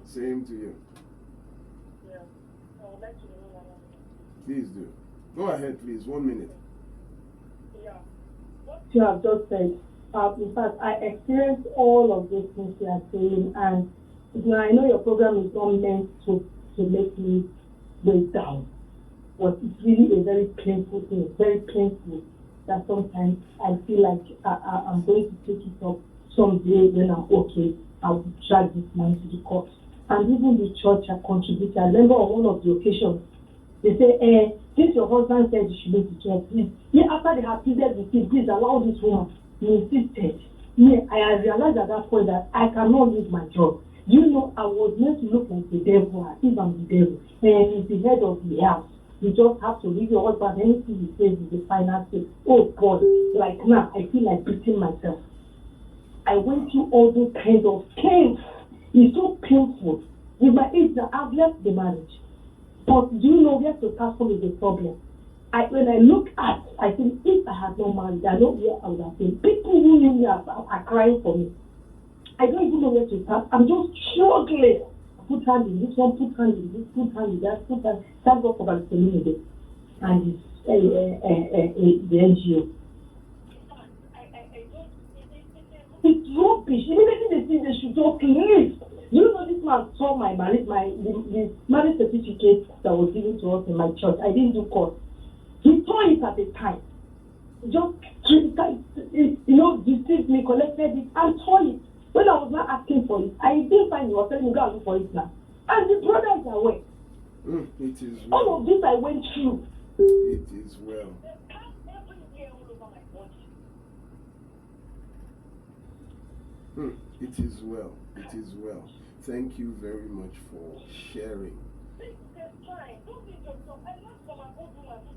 Same to you. Yeah. I would like to know. Please do. Go ahead, please. 1 minute. Yeah. What you have just said. In fact, I experienced all of those things you are saying, and I know your program is not meant to make me break down, but it's really a very painful thing, very painful, that sometimes I feel like I'm going to take it up someday when I'm okay. I'll drag this man to the court. And even the church I contributed. I remember on one of the occasions, they say, since your husband said you should go to church, please. After they have pleaded with him, please allow this woman. He insisted. I realized at that point that I cannot lose my job. I was meant to look like the devil, as if I'm the devil. And he's the head of the house. You just have to leave your husband. Anything he says is the final say. Oh God, like now, I feel like beating myself. I went through all those kinds of things. It's so painful. With my age now, I've left the marriage. But where to start from is the problem. When I look at, I think if I had not married, I know where I would have been. People who knew me are crying for me. I don't even know where to start. I'm just struggling. Put hand in this one, put hand in this, put hand in that, put hand. Thank God for my community and the NGO. It's rubbish. Immediately they see they should just leave. This man saw my marriage, the marriage certificate that was given to us in my church. I didn't do course. He saw it at the time. Just deceived me, collected it, and tore it. When I was not asking for it, I didn't find it. I was telling me, go and look for it now. And the brothers are away. It is well. All of this I went through. It is well. It is well. It is well. Thank you very much for sharing.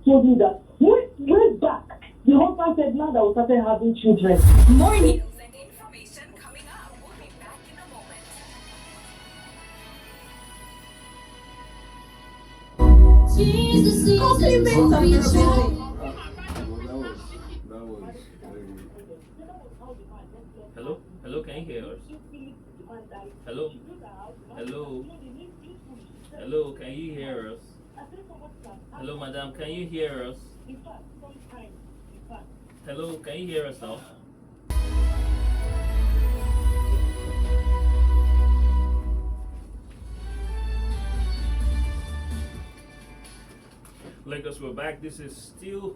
Told me that went back. The husband said now that we started having children. More news and information coming up. We'll be back in a moment. Jesus is That was very. Hello, can you hear us? Hello, can you hear us? Hello, madam, can you hear us? Hello, can you hear us now? us, we're back. This is still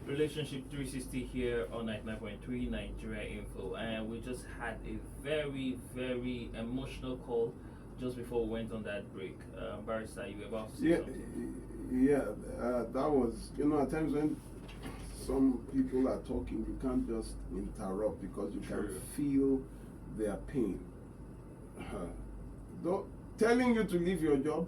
Relationship 360 here on 99.3 Nigeria Info, and we just had a very, very emotional call just before we went on that break. Barrister, you were about to say something? That was, at times when some people are talking, you can't just interrupt because you can feel their pain. Telling you to leave your job,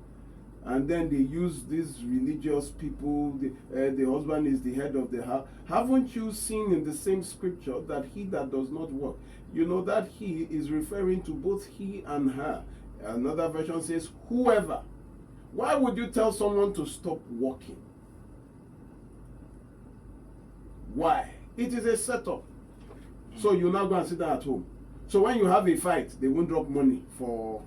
and then they use these religious people, the husband is the head of the house. Haven't you seen in the same scripture that he that does not work, that he is referring to both he and her? Another version says whoever. Why would you tell someone to stop working? Why? It is a setup. So you now go and sit down at home. So when you have a fight, they won't drop money for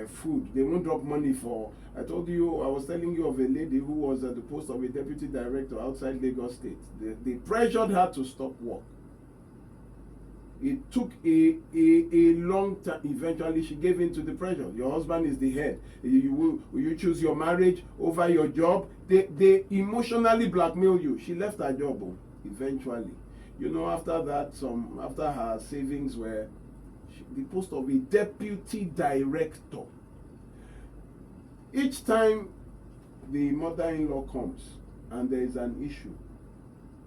food. They won't drop money for. I was telling you of a lady who was at the post of a deputy director outside Lagos State. They pressured her to stop work. It took a long time. Eventually, she gave in to the pressure. Your husband is the head. You choose your marriage over your job. They emotionally blackmail you. She left her job eventually. After that, after her savings were the post of a deputy director. Each time the mother-in-law comes and there is an issue,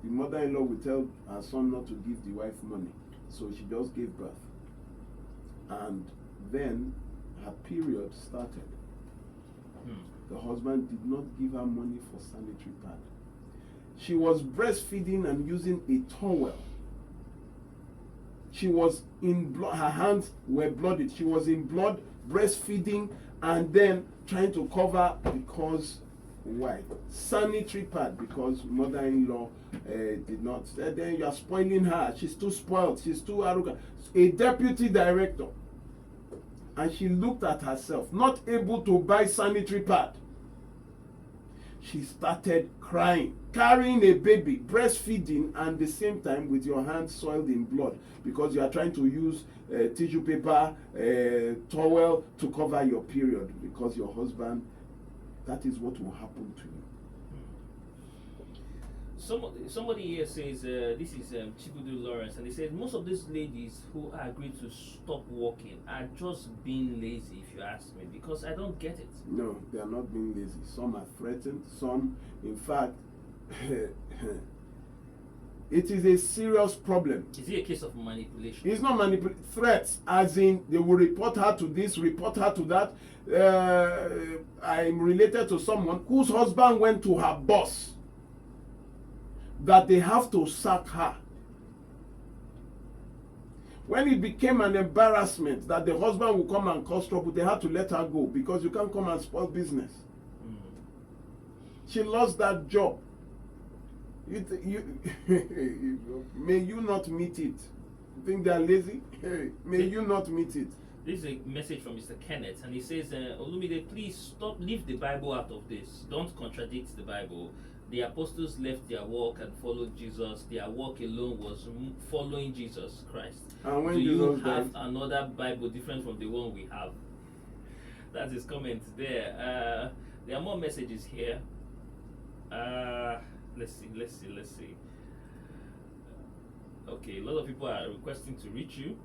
the mother-in-law will tell her son not to give the wife money. So she just gave birth. And then her period started. The husband did not give her money for sanitary pad. She was breastfeeding and using a towel. She was in blood, her hands were bloodied. She was in blood, breastfeeding, and then trying to cover because why? Sanitary pad, because mother-in-law did not. Then you are spoiling her. She's too spoiled. She's too arrogant. A deputy director. And she looked at herself, not able to buy sanitary pad. She started crying, carrying a baby, breastfeeding, and the same time with your hands soiled in blood because you are trying to use tissue paper, towel to cover your period because your husband, that is what will happen to you. Somebody here says, this is Chibudu Lawrence, and he says most of these ladies who agree to stop working are just being lazy, if you ask me, because I don't get it. No, they are not being lazy. Some are threatened, some, in fact, it is a serious problem. Is it a case of manipulation? It's not manipulation. Threats, as in they will report her to this, report her to that. I'm related to someone whose husband went to her boss that they have to sack her. When it became an embarrassment that the husband will come and cause trouble, they had to let her go because you can't come and spoil business. She lost that job. May you not meet it. You think they are lazy? May you not meet it. This is a message from Mr. Kenneth, and he says, Olumide, please leave the Bible out of this. Don't contradict the Bible. The apostles left their work and followed Jesus. Their work alone was following Jesus Christ. And when Do you Jesus have died, another Bible different from the one we have? That's his comment there. There are more messages here. Let's see. Okay, a lot of people are requesting to reach you.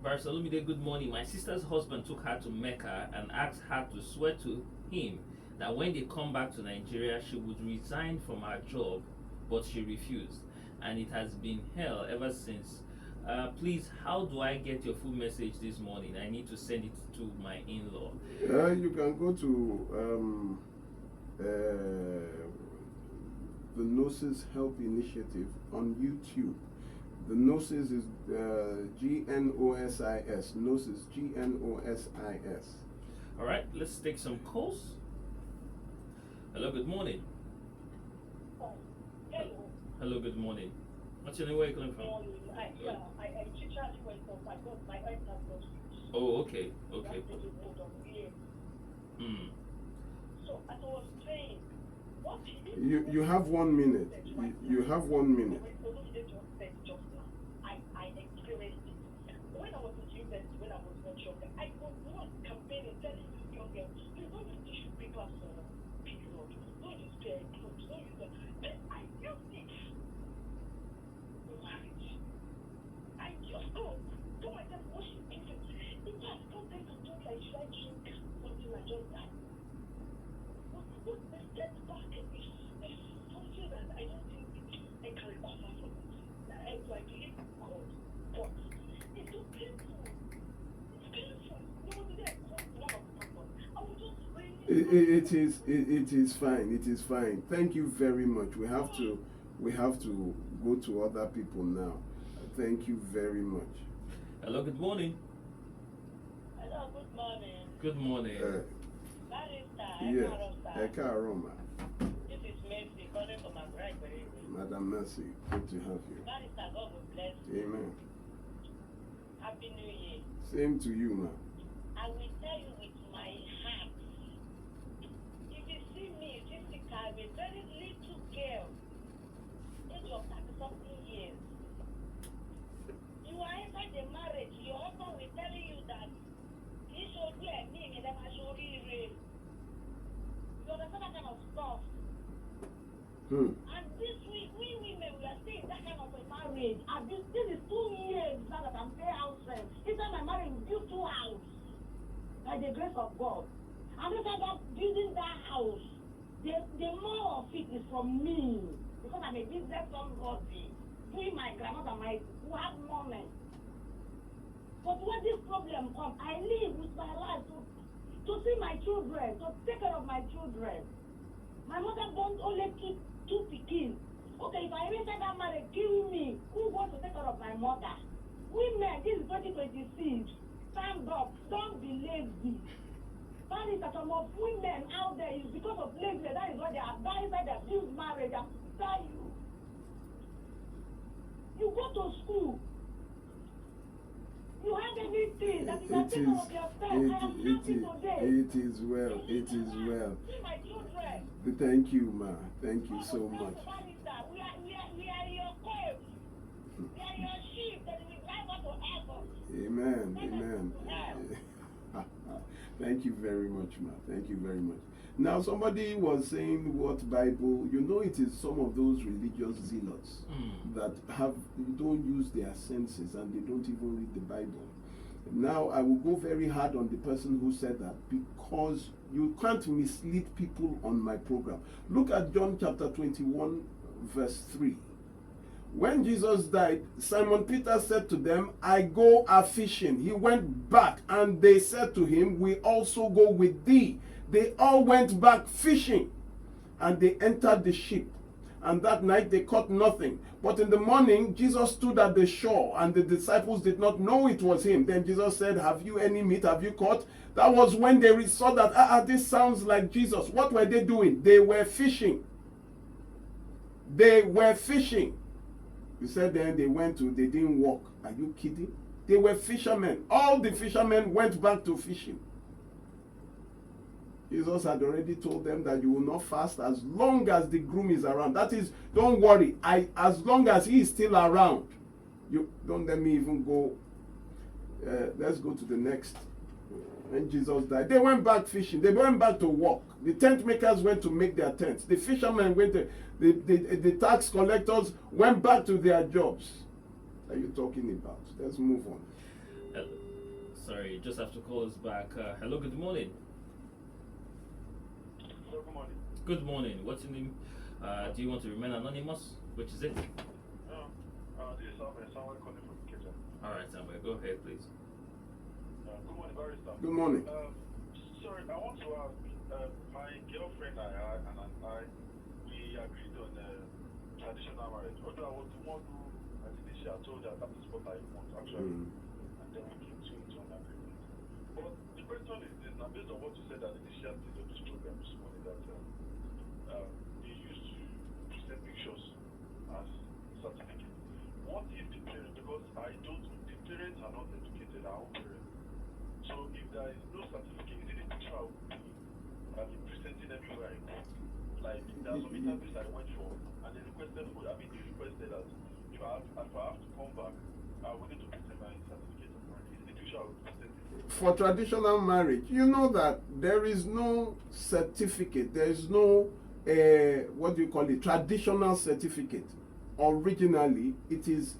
Barcelona, good morning. My sister's husband took her to Mecca and asked her to swear to him that when they come back to Nigeria, she would resign from her job, but she refused. And it has been hell ever since. Please, how do I get your full message this morning? I need to send it to my in-law. you can go to the Gnosis Help Initiative on YouTube. The Gnosis is Gnosis, Gnosis, Gnosis. All right, let's take some calls. Hello, good morning. Hello, good morning. What's your name? Where are you calling from? I teacher myself. I got my eyes have got. Oh, okay. So as I was saying, what You have 1 minute. You have 1 minute. I experienced it. When I was in university, when I was much younger, I was not campaigning, telling young girls, papers period. Don't use bare clothes. Don't use that. Then I use it for marriage. I just go myself washing dishes. In fact, sometimes I'm just like, should I drink something like just that? But the step back is something that I don't think I can recover from it. I believe in God, but it's so painful. It's painful. No, today I called one of the people. I was just really. It is fine. It is fine. Thank you very much. We have to go to other people now. Thank you very much. Hello, good morning. Hello, good morning. Good morning. Yeah, Roma. This is Mercy calling from my right. Madam Mercy, good to have you. Barrister, God will bless you. Amen. Happy New Year. Same to you, ma. I will tell you with my heart. If you see me physically, I'm a very little girl, age of 30-something years. You are inside the marriage, your husband will tell you that he should be a me, and then I should be. You understand that kind of stuff? And this week, we women, we are staying that kind of a marriage. And this is 2 years now that I'm paying house rent. Inside my marriage, we built 2 houses by the grace of God. And inside that building that house, the more of it is from me. Because I'm a business somebody. Doing my grandmother, who have money. But when this problem comes, I live with my life to see my children, to take care of my children. My mother don't only keep 2 pikin. Okay, if I enter that marriage, kill me. Who wants to take care of my mother? Women, this is 2026. Stand up. Don't be lazy. That is that some of women out there is because of laziness. That is why they are dying by their abuse marriage. I tell you. You go to school. You have everything that you can take care of yourself. I am happy today. It is well. It is well. See my children. Thank you, ma. Thank you so much. We are your coach. We are your sheep that we drive us to heaven. Amen. Amen. Thank you very much, ma. Thank you very much. Now, somebody was saying what Bible, it is some of those religious zealots that don't use their senses and they don't even read the Bible. Now, I will go very hard on the person who said that because you can't mislead people on my program. Look at John chapter 21, verse 3. When Jesus died, Simon Peter said to them, I go a-fishing. He went back and they said to him, we also go with thee. They all went back fishing and they entered the ship. And that night they caught nothing. But in the morning, Jesus stood at the shore and the disciples did not know it was him. Then Jesus said, have you any meat? Have you caught? That was when they saw that, this sounds like Jesus. What were they doing? They were fishing. They were fishing. You said then they didn't walk. Are you kidding? They were fishermen. All the fishermen went back to fishing. Jesus had already told them that you will not fast as long as the groom is around. That is, don't worry. As long as he is still around, you don't let me even go. Let's go to the next. When Jesus died, they went back fishing. They went back to work. The tent makers went to make their tents. The fishermen went to, the tax collectors went back to their jobs. What are you talking about? Let's move on. Sorry, just have to call us back. Hello, good morning. Good morning. Good morning. What's your name? Do you want to remain anonymous? Which is it? This is someone calling from the kitchen. All right, Samuel, go ahead, please. Good morning, Barrister. Good morning. Sorry, I want to ask. My girlfriend and I, we agreed on traditional marriage. Although I was the one who, I told her that is what I want actually, and then we came to an agreement. But the question is this: now, based on what you said at the initial stage of this program this morning, that they used to present pictures as certificate. What if the parents, because the parents are not educated, our own parents. So if there is no certificate, is it a picture I will be presenting everywhere I go? Like there are some interviews I went for, and they requested that if I have to come back, I will need to present my certificate of marriage. Is it the picture I will present it? for traditional marriage, you know that there is no certificate, there is no what do you call it, traditional certificate. Originally, it is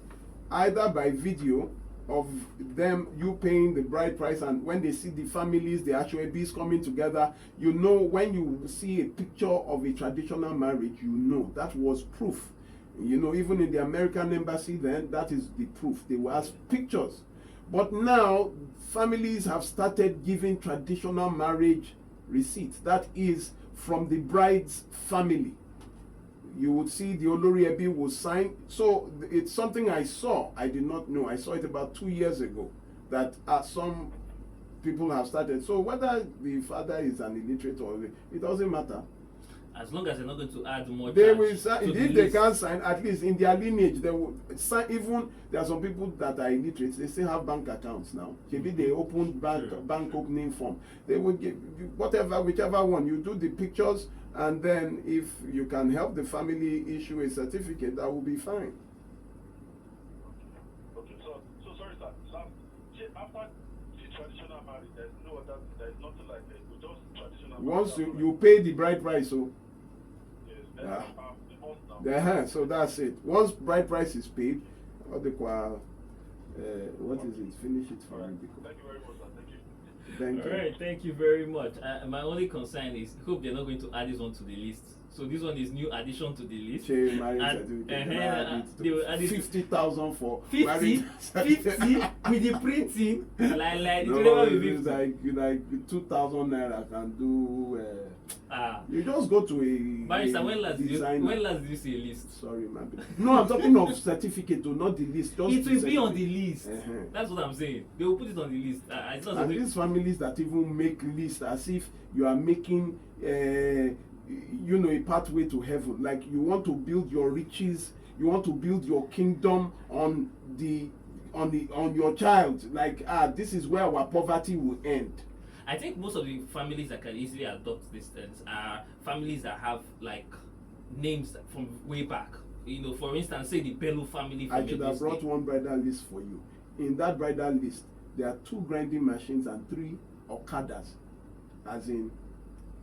either by video of them, you paying the bride price, and when they see the families, the actual bees coming together, you know, when you see a picture of a traditional marriage, you know that was proof. You know, even in the American embassy then, that is the proof. They will ask pictures. But now, families have started giving traditional marriage receipts. That is from the bride's family. You would see the Olori Ebi will sign. So it's something I saw. I did not know. I saw it about 2 years ago that some people have started. So whether the father is an illiterate or it doesn't matter. As long as they're not going to add more They charge will sign. to the If they list. can't sign, at least in their lineage, they will sign. Even there are some people that are illiterate. They still have bank accounts now. Maybe they open bank opening form. They will give whatever, whichever one. You do the pictures, and then if you can help the family issue a certificate, that will be fine. Okay, so sorry, sir. After the traditional marriage, there's nothing like that. We just traditional. Once you pay the bride price, so Yes, yeah. the house now. So that's it. Once bride price is paid, what is it? Finish it for me. Thank you very much, sir. Thank you. Thank All you. right, thank you very much. My only concern is, hope they're not going to add this one to the list. So this one is new addition to the list. Marriage And- certificate. they will add it to 50,000 for 50, marriage 50 with the printing. Like it will No, never be it's 50. like 2,000 naira can do. Ah, You just go to a Barrister, when last designer. did you see a list? Sorry, my bad. No, I'm talking of certificate, though, not the list. Just It the will be on the certificate. list. Uh-huh. That's what I'm saying. They will put it on the list. It's not And something. these families that even make lists as if you are making a pathway to heaven, like you want to build your riches, you want to build your kingdom on your child, like this is where our poverty will end. I think most of the families that can easily adopt these things are families that have like names from way back. You know, for instance, say the Bello family. I from should Edo have brought State. one bridal list for you. In that bridal list, there are 2 grinding machines and 3 Okadas, as in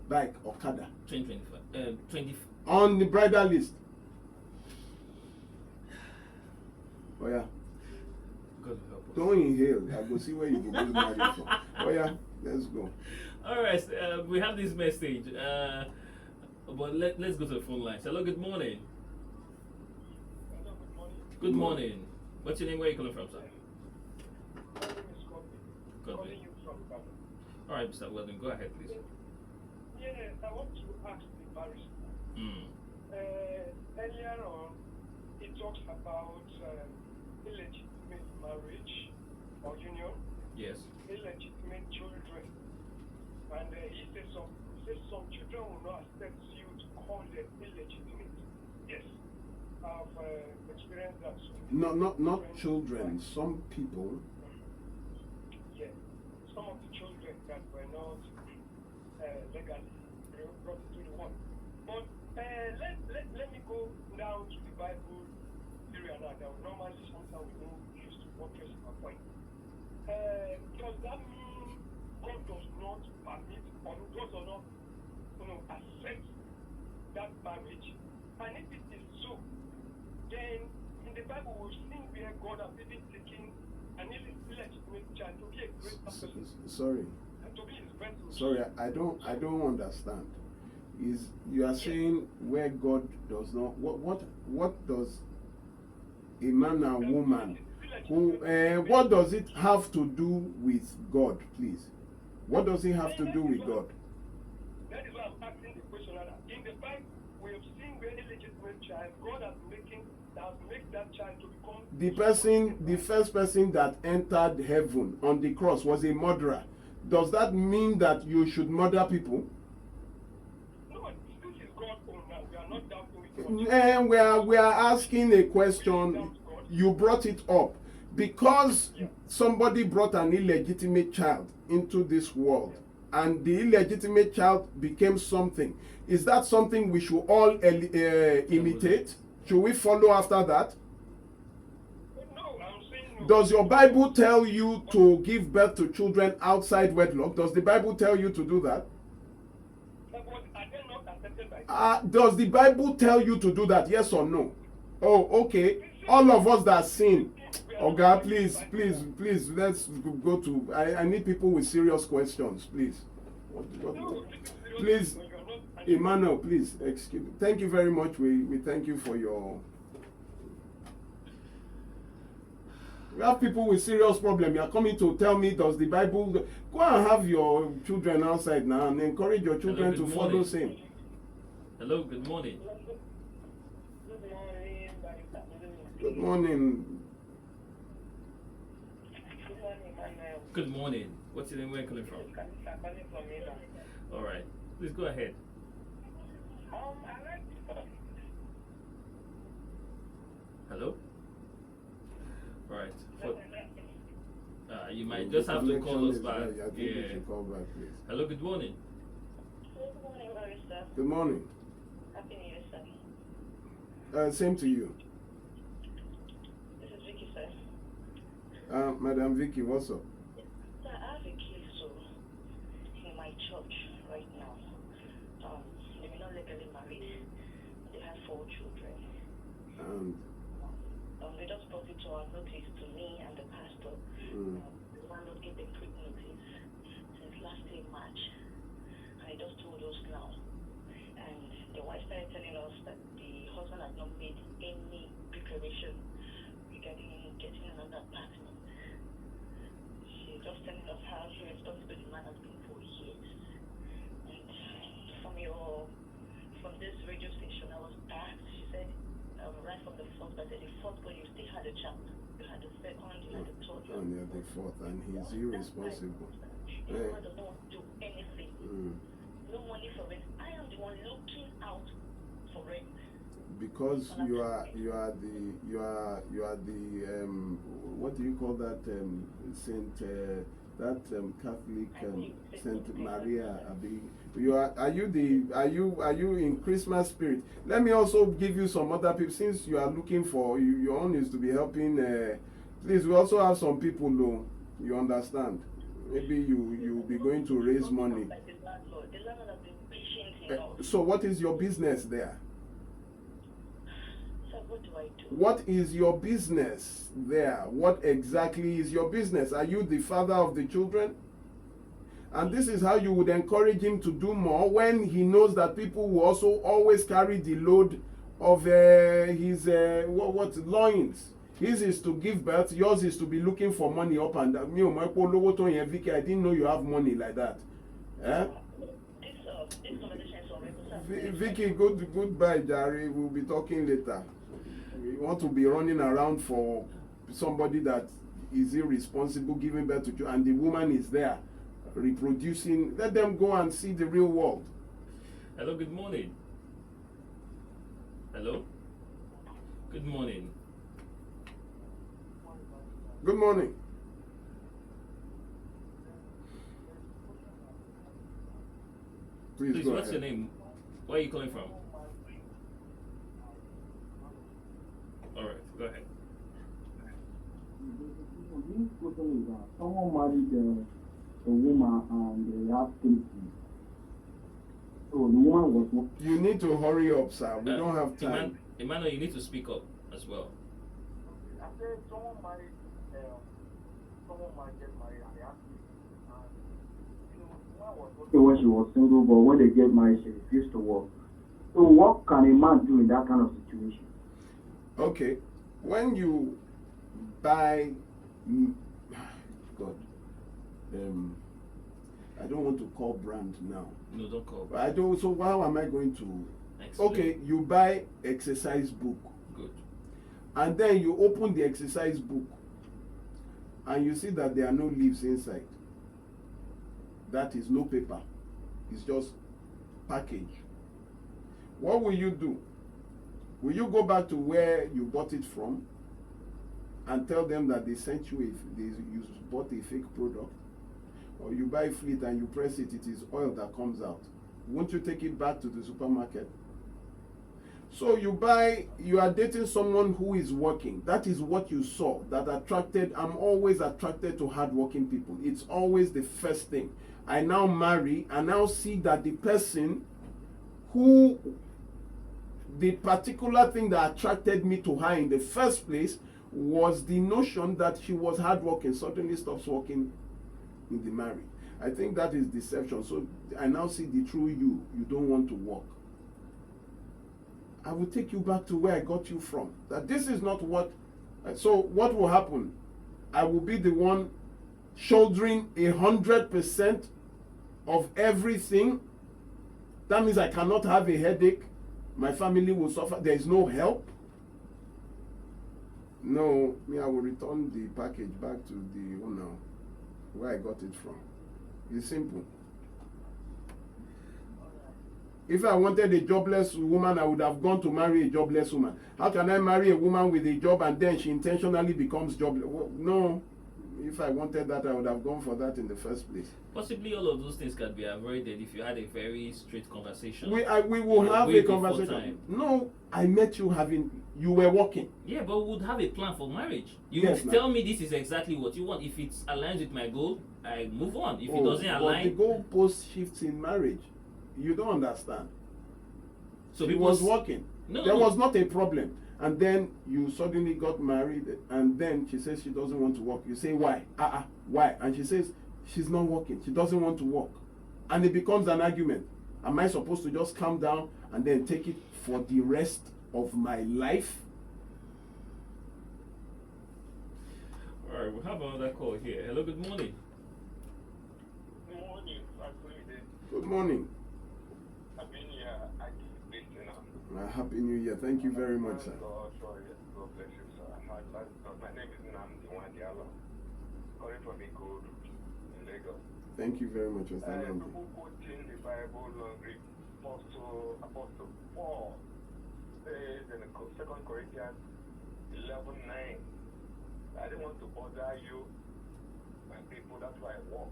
bike Okada. 2025. 20. On the bridal list. Oh yeah. God will help us. Don't inhale. I go see where you go build marriage from. Oh yeah, let's go. All right, we have this message. But let's go to the phone lines. Hello, good morning. Hello, good morning. Good morning. What's your name? Where are you calling from, sir? My name is Kobe. Kobe. Calling you from Ghana. All right, Mr. Weldon, go ahead, please. Yes, I want to ask the barrister. Mm. Earlier on, he talks about illegitimate marriage or union, Yes. illegitimate children, and he says some children will not accept you to call them illegitimate. Yes, I've experienced that. No, not children. Some people. Yeah, some of the children that were not legally brought into the world. But let me go down to the Bible area now. That normally sometimes we don't use to buttress our point. Does that mean God does not permit or God does not accept that marriage? And if it is so, then in the Bible we've seen where God has even taken an illegitimate child to be a great person. Sorry. And to be his vessel. Sorry, I don't understand. You are saying where God does not what does a man and woman who what does it have to do with God, please? What does it have to do with God? That is why I'm asking the question. In the Bible, we have seen where illegitimate child, God has made that child to become The first person that entered heaven on the cross was a murderer. Does that mean that you should murder people? No, this is God's own now. We are not doubting it. And we are asking a question. You brought it up because somebody brought an illegitimate child into this world, and the illegitimate child became something. Is that something we should all imitate? Should we follow after that? No, I'm saying Does your Bible tell you to give birth to children outside wedlock? Does the Bible tell you to do that? But are they not accepted by God? Does the Bible tell you to do that? Yes or no? Oh, okay. All of us that sin. Oh God, please, let's go to. I need people with serious questions, please. Please, Emmanuel, please, excuse me. Thank you very much. We thank you for your. We have people with serious problem. You are coming to tell me, does the Bible go and have your children outside now and encourage your children to follow same? Hello, good morning. Good morning. Good morning. What's your name? Where are you calling from? All right. Please go ahead. Hello? All right. You might just have to call us back. Right. I think you should call back, please. Hello, good morning. Good morning, Barrister. Good morning. Happy New Year, sir. Same to you. This is Vicky, sir. Madam Vicky, what's up? Sir, I have a case in my church right now. They were not legally married. They have 4 children. They just brought it to our notice to me and the pastor. The landlord gave them quick notice since last year March. And he just told us now. And the wife started telling us that the husband had not made any preparation regarding getting another apartment. She's just telling us how irresponsible the man has been for years. And from this radio station, I was asked, she said, right from the first, I said the fourth boy, you still had a child. You had the second, you had the third. And you're the fourth, and he's irresponsible. The woman does not do anything. No money for it. I am the one looking out for it. Because you are the what do you call that Saint Catholic Saint Maria Abi? Are you in Christmas spirit? Let me also give you some other people, since you are looking for your own is to be helping. Please, we also have some people though. You understand? Maybe you'll be going to raise money. So what is your business there? What do I do? What is your business there? What exactly is your business? Are you the father of the children? And this is how you would encourage him to do more when he knows that people will also always carry the load of his loins. His is to give birth, yours is to be looking for money up and down. Vicky, I didn't know you have money like that. Eh? This conversation is already. Vicky, goodbye, Jerry. We'll be talking later. We want to be running around for somebody that is irresponsible, giving birth to children, and the woman is there reproducing. Let them go and see the real world. Hello, good morning. Hello? Good morning. Good morning. Please go what's ahead. your name? Where are you calling from? Alright, go ahead. Someone married a woman and they have 3 kids. So the woman was. You need to hurry up, sir. We don't have time. Emmanuel, you need to speak up as well. I said someone might get married and they have kids. And one was When she was single, but when they get married, she refused to work. So what can a man do in that kind of situation? Okay. When you buy, God, I don't want to call brand now. No, don't call. I don't. So how am I going to? Explain. Okay, you buy exercise book. Good. And then you open the exercise book, and you see that there are no leaves inside. That is no paper. It's just package. What will you do? Will you go back to where you bought it from and tell them that they sent you you bought a fake product? Or you buy fleet and you press it, it is oil that comes out. Won't you take it back to the supermarket? So you are dating someone who is working. That is what you saw that attracted. I'm always attracted to hardworking people. It's always the first thing. I now marry and now see that the person who, the particular thing that attracted me to her in the first place was the notion that she was hardworking, suddenly stops working in the marriage. I think that is deception. So I now see the true you. You don't want to work. I will take you back to where I got you from. That this is not what. So what will happen? I will be the one shouldering 100% of everything. That means I cannot have a headache. My family will suffer. There is no help. No, me, I will return the package back to the owner where I got it from. It's simple. If I wanted a jobless woman, I would have gone to marry a jobless woman. How can I marry a woman with a job and then she intentionally becomes jobless? Well, no. If I wanted that, I would have gone for that in the first place. Possibly all of those things can be avoided if you had a very straight conversation. We will have a conversation. No, I met you you were working. Yeah, but we would have a plan for marriage. You Yes, would tell me this is exactly what you want. If it aligns with my goal, I move on. If it doesn't But align, the goalpost shifts in marriage. You don't understand. so He people was working. No, There no. was not a problem. And then you suddenly got married, and then she says she doesn't want to work. You say, why? Why? And she says she's not working. She doesn't want to work. And it becomes an argument. Am I supposed to just calm down and then take it for the rest of my life? All right, we have another call here. Hello, good morning. Morning, Good morning. I've been here, I keep listening. Happy New Year. Thank you very much, sir. God bless you, sir. My name is Namdi Wandiala, calling from Ikodu in Lagos. Thank you very much, Mr. Nandi. People quoting the Bible, Greek Apostle Paul says in 2 Corinthians 11:9, I don't want to bother you, my people, that's why I walk.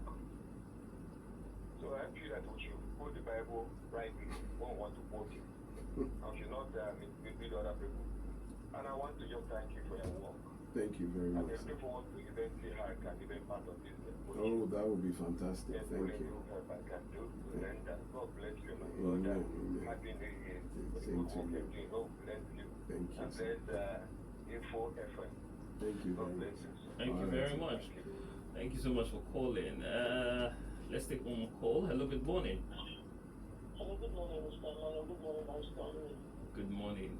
So I feel that we should quote the Bible rightly. We don't want to quote it. I should not mislead other people. And I want to just thank you for your work. Thank you very And much, I'm sir. looking forward to even see how I can even part of this. Oh, that would be fantastic. Thank you. Help I can do. And God bless you, my Amen, brother. amen. Happy New Year. Same to you. God bless you. Thank you, And sir. bless Info FM. Thank you God very bless much. you, sir. Thank you All very right. much. Thank you so much for calling. Let's take one more call. Hello, good morning. Hello, good morning, Mr. Mano. Good morning, Mr. Good morning.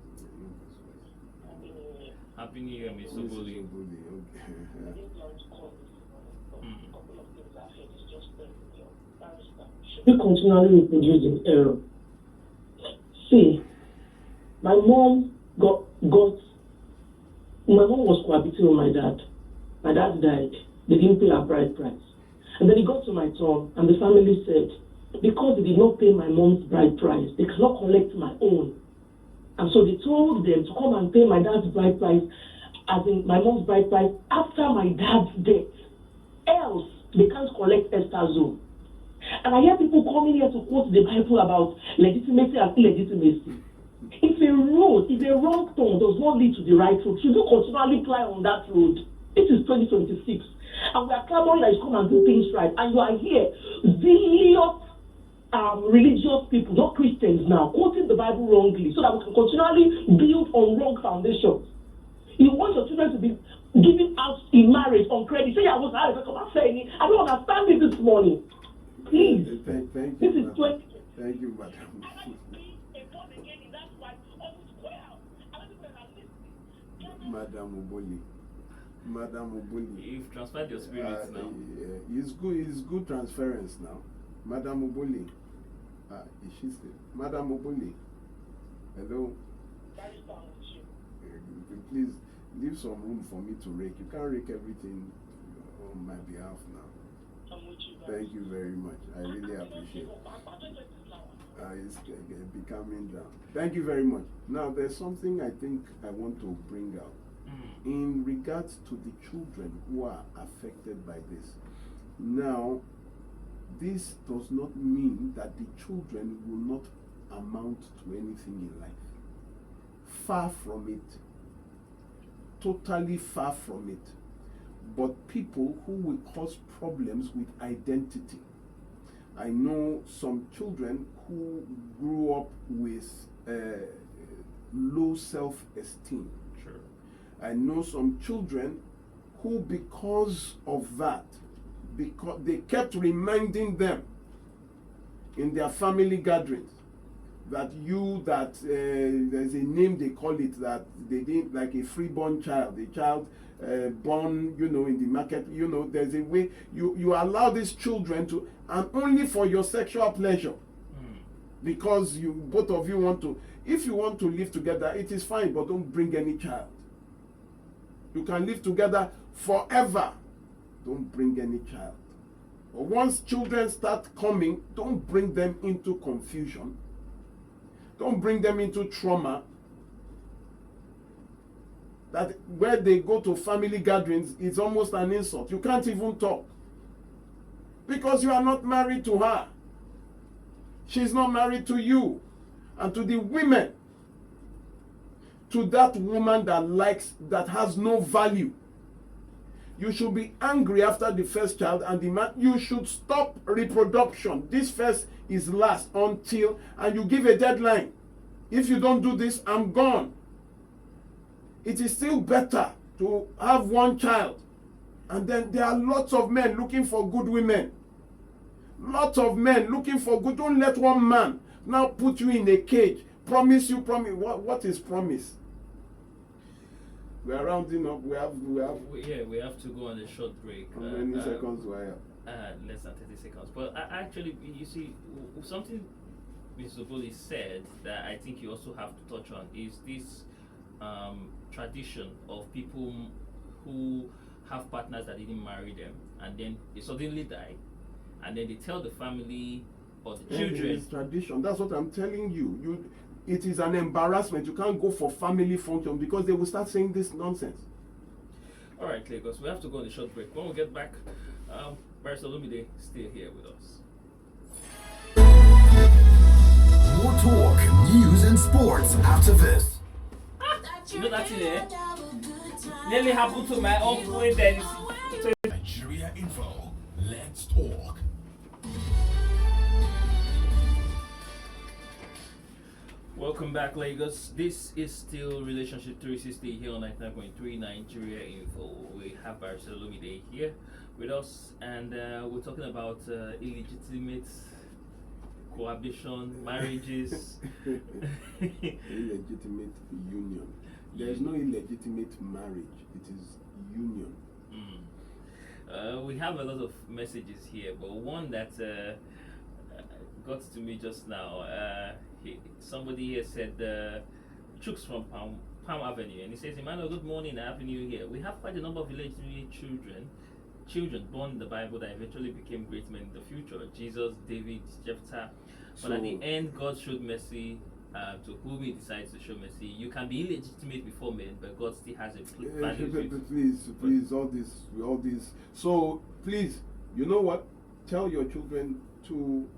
Happy New Year. Happy New Year, Mr. Mrs. Bully. Obuli, I okay. didn't plan to call this morning, but a couple of things I said is just your barrister. Should we continually reproducing error? See, my mom was cohabiting with my dad. My dad died. They didn't pay her bride price. And then it got to my turn, and the family said, because they did not pay my mom's bride price, they cannot collect my own. And so they told them to come and pay my dad's bride price, as in my mom's bride price, after my dad's death. Else, they can't collect Esther's own. And I hear people coming here to quote the Bible about legitimacy and illegitimacy. If a wrong turn does not lead to the right road, should you continually climb on that road? This is 2026. And we are clamoring that you come and do things right. And you are here, zealous religious people, not Christians now, quoting the Bible wrongly so that we can continually build on wrong foundations. You want your children to be giving out in marriage on credit. Say, I was out of come and saying, I don't understand it this morning. Please. Thank you. This is madam. 20. Thank you, madam. Madam Oboli. Madam Oboli. You've transferred your spirits now. It's good transference now. Madam Oboli. Is she still? Madam Oboli. Hello. Please leave some room for me to rake. You can't rake everything on my behalf now. Thank you very much. I really appreciate it. It's becoming down. Thank you very much. Now, there's something I think I want to bring out in regards to the children who are affected by this. Now, this does not mean that the children will not amount to anything in life. far from it. Totally far from it. But people who will cause problems with identity. I know some children who grew up with low self-esteem. Sure. I know some children who, because of that, because they kept reminding them in their family gatherings that there's a name they call it, that they didn't, like a freeborn child, a child born, in the market, there's a way you allow these children to, and only for your sexual pleasure, because you both of you want to, if you want to live together, it is fine, but don't bring any child. You can live together forever, don't bring any child. But once children start coming, don't bring them into confusion. Don't bring them into trauma. That where they go to family gatherings, it's almost an insult. You can't even talk. Because you are not married to her. She's not married to you. And to the women, to that woman that has no value, you should be angry after the first child and demand you should stop reproduction. This first is last until, and you give a deadline. If you don't do this, I'm gone. It is still better to have one child. And then there are lots of men looking for good women. Lots of men looking for good. Don't let one man now put you in a cage. Promise. What is promise? We are rounding up. We have to go on a short break. How many seconds do I have? Less than 30 seconds. But actually, you see, something Mr. Bully said that I think you also have to touch on is this tradition of people who have partners that didn't marry them, and then they suddenly die, and then they tell the family or the children. It's tradition. That's what I'm telling you. It is an embarrassment. You can't go for family function because they will start saying this nonsense. All right, Lagos, we have to go on a short break. When we get back, Barrister Olumide still here with us. More talk, news, and sports after this. You know that in there? Nearly happened to my uncle in there. Nigeria Info. Let's talk. Welcome back, Lagos. This is still Relationship 360 here on 99.3 Nigeria Info. We have Barrister Olumide here with us, and we're talking about illegitimate cohabitation, marriages. Illegitimate union. There is no illegitimate marriage. It is union. We have a lot of messages here, but one that got to me just now. Somebody here said, Chooks from Palm Avenue, and he says, Emmanuel, good morning, happy new year. We have quite a number of illegitimate children born in the Bible that eventually became great men in the future. Jesus, David, Jephthah. But at the end, God showed mercy to whom He decides to show mercy. You can be illegitimate before men, but God still has a plan. Please, all this. So, please, you know what? Tell your children to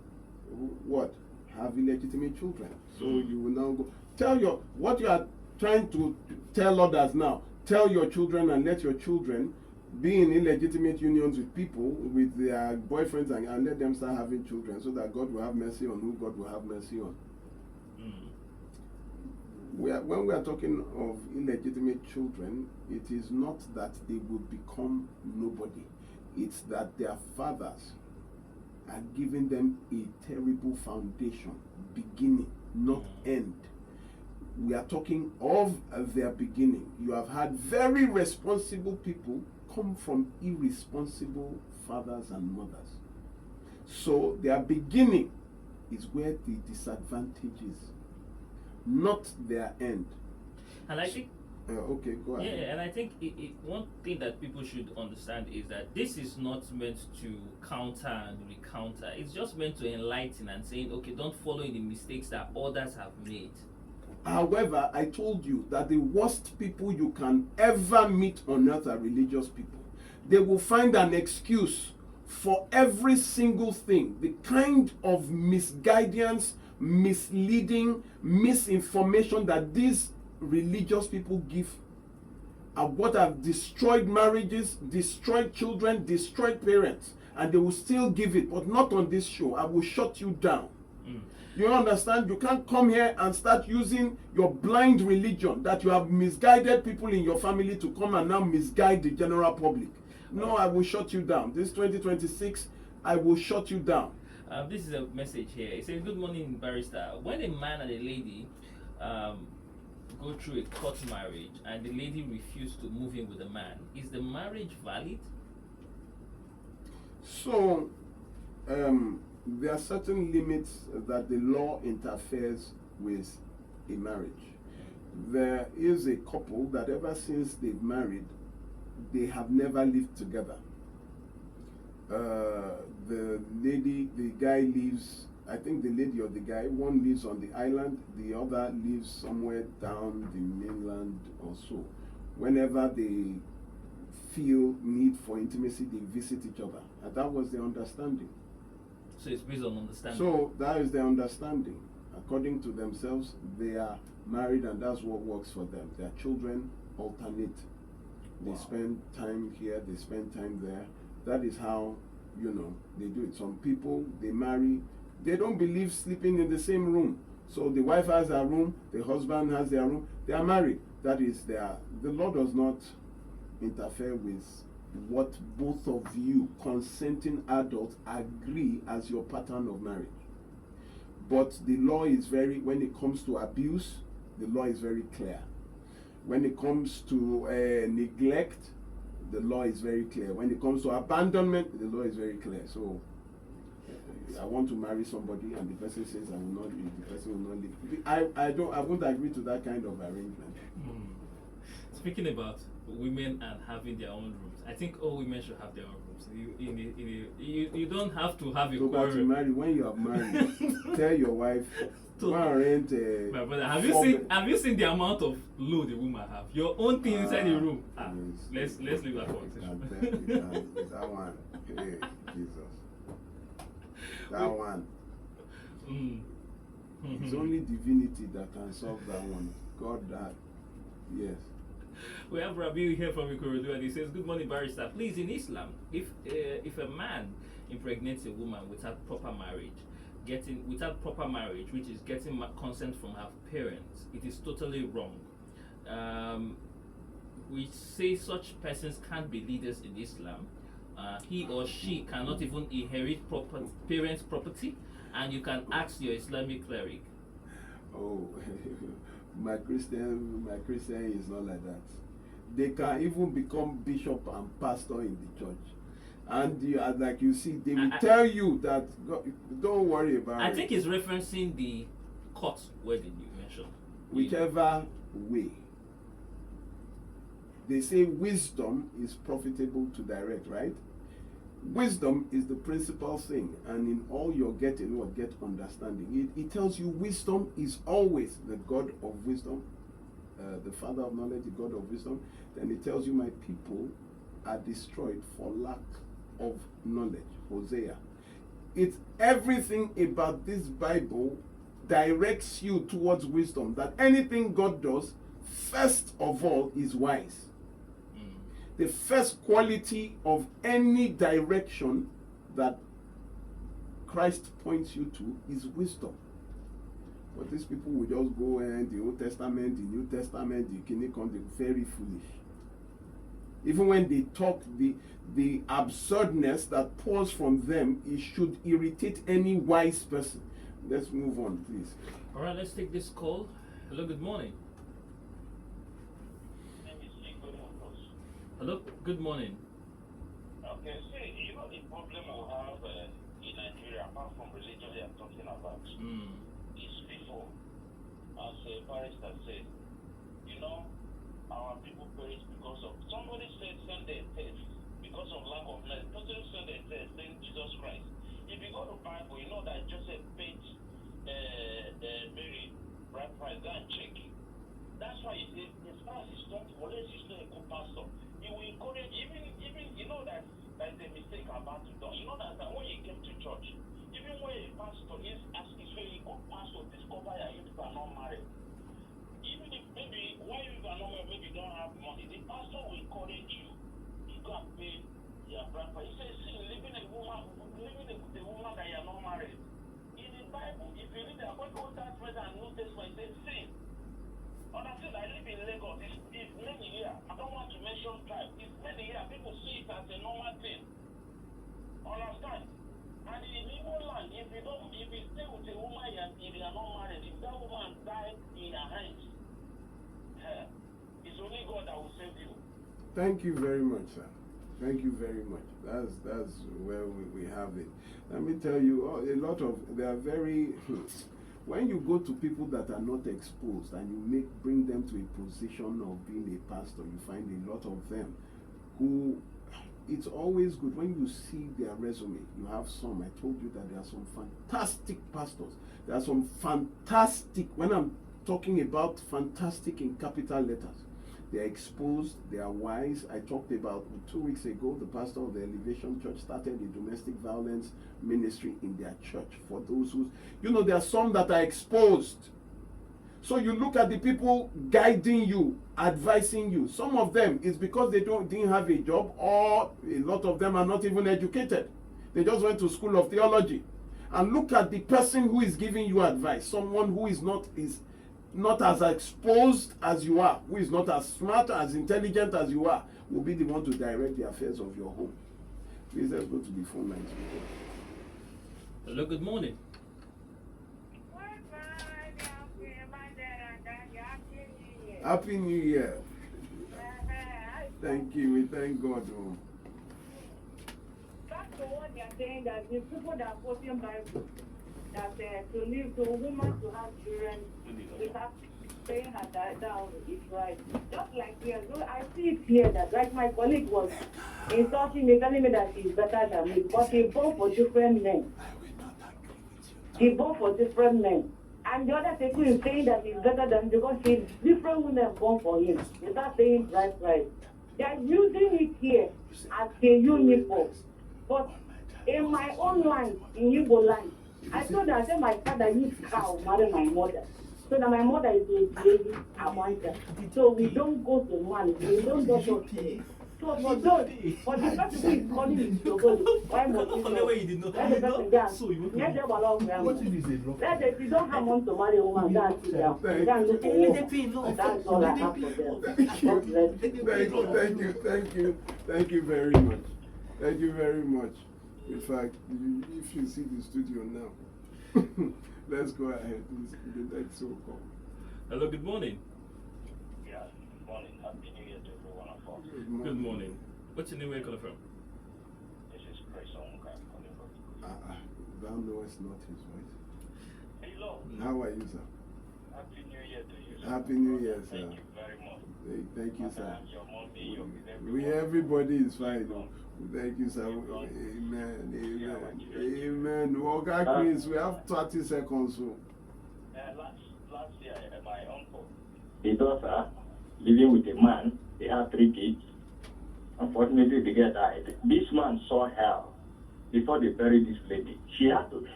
what? Have illegitimate children. So you will now go. What you are trying to tell others now. Tell your children and let your children be in illegitimate unions with people, with their boyfriends, and let them start having children, so that God will have mercy on who God will have mercy on. When we are talking of illegitimate children, it is not that they will become nobody. It's that their fathers are giving them a terrible foundation, beginning, not end. We are talking of their beginning. You have had very responsible people come from irresponsible fathers and mothers. So their beginning is where the disadvantage is, not their end. And I think okay, go ahead. Yeah, and I think one thing that people should understand is that this is not meant to counter and recounter. It's just meant to enlighten and saying, okay, don't follow in the mistakes that others have made. However, I told you that the worst people you can ever meet on earth are religious people. They will find an excuse for every single thing. The kind of misguidance, misleading, misinformation that these religious people give and what have destroyed marriages, destroyed children, destroyed parents, and they will still give it, but not on this show. I will shut you down. You understand? You can't come here and start using your blind religion that you have misguided people in your family to come and now misguide the general public. No, I will shut you down. This 2026, I will shut you down. This is a message here. It says, "Good morning, barrister. When a man and a lady go through a court marriage and the lady refused to move in with the man, is the marriage valid?" So, there are certain limits that the law interferes with a marriage. There is a couple that ever since they've married, they have never lived together. The guy lives, I think the lady or the guy, one lives on the island, the other lives somewhere down the mainland or so. Whenever they feel need for intimacy, they visit each other. And that was the understanding. So it's based on understanding. So that is their understanding. According to themselves, they are married and that's what works for them. Their children alternate. They spend time here, they spend time there. That is how, they do it. Some people, they marry, they don't believe sleeping in the same room. So the wife has her room, the husband has their room. They are married. That is the law does not interfere with what both of you consenting adults agree as your pattern of marriage. But the law is when it comes to abuse, the law is very clear. When it comes to neglect, the law is very clear. When it comes to abandonment, the law is very clear. So I want to marry somebody and the person says I will not leave, the person will not leave. I won't agree to that kind of arrangement. Speaking about women and having their own rooms, I think all women should have their own rooms. You don't have to have a quarrel. To marry, when you have married, tell your wife, go and rent a... My brother, have you seen the amount of load the woman have? Your own thing inside the room. Let's leave that conversation. That one, hey, Jesus. That one. It's only divinity that can solve that one. God, that. Yes. We have Rabiu here from Ikorodu and he says, "Good morning, barrister. Please, in Islam, if a man impregnates a woman without proper marriage, which is getting consent from her parents, it is totally wrong. We say such persons can't be leaders in Islam. He or she cannot even inherit parents' property, and you can ask your Islamic cleric." Oh, my Christian is not like that. They can even become bishop and pastor in the church. And like you see, they will tell you that, don't worry about it. I think he's referencing the court wedding you mentioned. Whichever way. They say wisdom is profitable to direct, right? Wisdom is the principal thing, and in all you're getting, get understanding. It tells you wisdom is always the God of wisdom, the Father of knowledge, the God of wisdom. Then it tells you my people are destroyed for lack of knowledge. Hosea. It's everything about this Bible directs you towards wisdom. That anything God does, first of all, is wise. The first quality of any direction that Christ points you to is wisdom. But these people will just go and the Old Testament, the New Testament, the Kinikon, they're very foolish. Even when they talk, the absurdness that pours from them, it should irritate any wise person. Let's move on, please. All right, let's take this call. Hello, good morning. Hello, good morning. Okay, see, the problem we have in Nigeria, apart from religion they are talking about, is people, as a barrister said, our people perish because of, somebody said send a test because of lack of knowledge. Person send a test saying Jesus Christ. If you go to the Bible, you know that Joseph paid Mary right price, go and check. That's why as far as he's not, unless he's not a good pastor, he will encourage, even that there's a mistake about to do. That when you came to church, even when a pastor is very good pastor, discover that you are not married. Even if maybe when you are normal, maybe you don't have money, the pastor will encourage you to go and pay your grandpa. He says, see, living with a woman that you are not married. In the Bible, if you read the Old Testament and New Testament, it says sin. Understand, I live in Lagos. It's many here. I don't want to mention tribe. It's many here. People see it as a normal thing. Understand? And in Igbo land, if you stay with a woman and if you are not married, if that woman died in her hands, it's only God that will save you. Thank you very much, sir. Thank you very much. That's where we have it. Let me tell you, they are very. When you go to people that are not exposed and you bring them to a position of being a pastor, you find a lot of them who. It's always good when you see their resume. You have some. I told you that there are some fantastic pastors. There are some fantastic. When I'm talking about fantastic in capital letters, they are exposed, they are wise. I talked about 2 weeks ago, the pastor of the Elevation Church started a domestic violence ministry in their church for those who, there are some that are exposed. So you look at the people guiding you, advising you. Some of them is because they didn't have a job, or a lot of them are not even educated. They just went to school of theology. And look at the person who is giving you advice. Someone who is not as exposed as you are, who is not as smart, as intelligent as you are, will be the one to direct the affairs of your home. Please, let's go to the phone lines. Hello, good morning. Happy New Year. Thank you. We thank God. That's the one they are saying, that the people that are quoting Bible, that to a woman to have children without paying her down is right. Just like here, so I see it here that, like my colleague was insulting me, telling me that she's better than me, but they both for different men. They both for different men. And the other person is saying that he's better than, because she's different women born for him. Is that saying right? They are using it here as a uniform. But in my own land, in Igbo land, I told her, I said my father used cow marry my mother. So that my mother is a lady, a wanter. So we don't go to man, we don't go to. So for those, for the person who is calling me to go, why must you know? Let the person down. Let them allow them. Let if you don't have one to marry a woman, that's it down. You can't look for one. That's all I have for them. Thank you very much. Thank you very much. In fact, if you see the studio now, let's go ahead. The next so call. Hello, good morning. Yeah, good morning. Happy New Year to everyone of us. Good morning. What's your name? Where you calling from? This is Chris Onka calling from. Thou knowest not his voice. Hello. How are you, sir? Happy New Year to you. Happy New Year, sir. Thank you very much. Thank you, sir. Your mommy, your Everybody is fine. Thank you, sir. Amen. Amen. Okay, Chris, we have 30 seconds. Last year, my uncle, the daughter, living with a man, they had 3 kids. Unfortunately, the girl died. This man saw hell before they buried this lady. He had to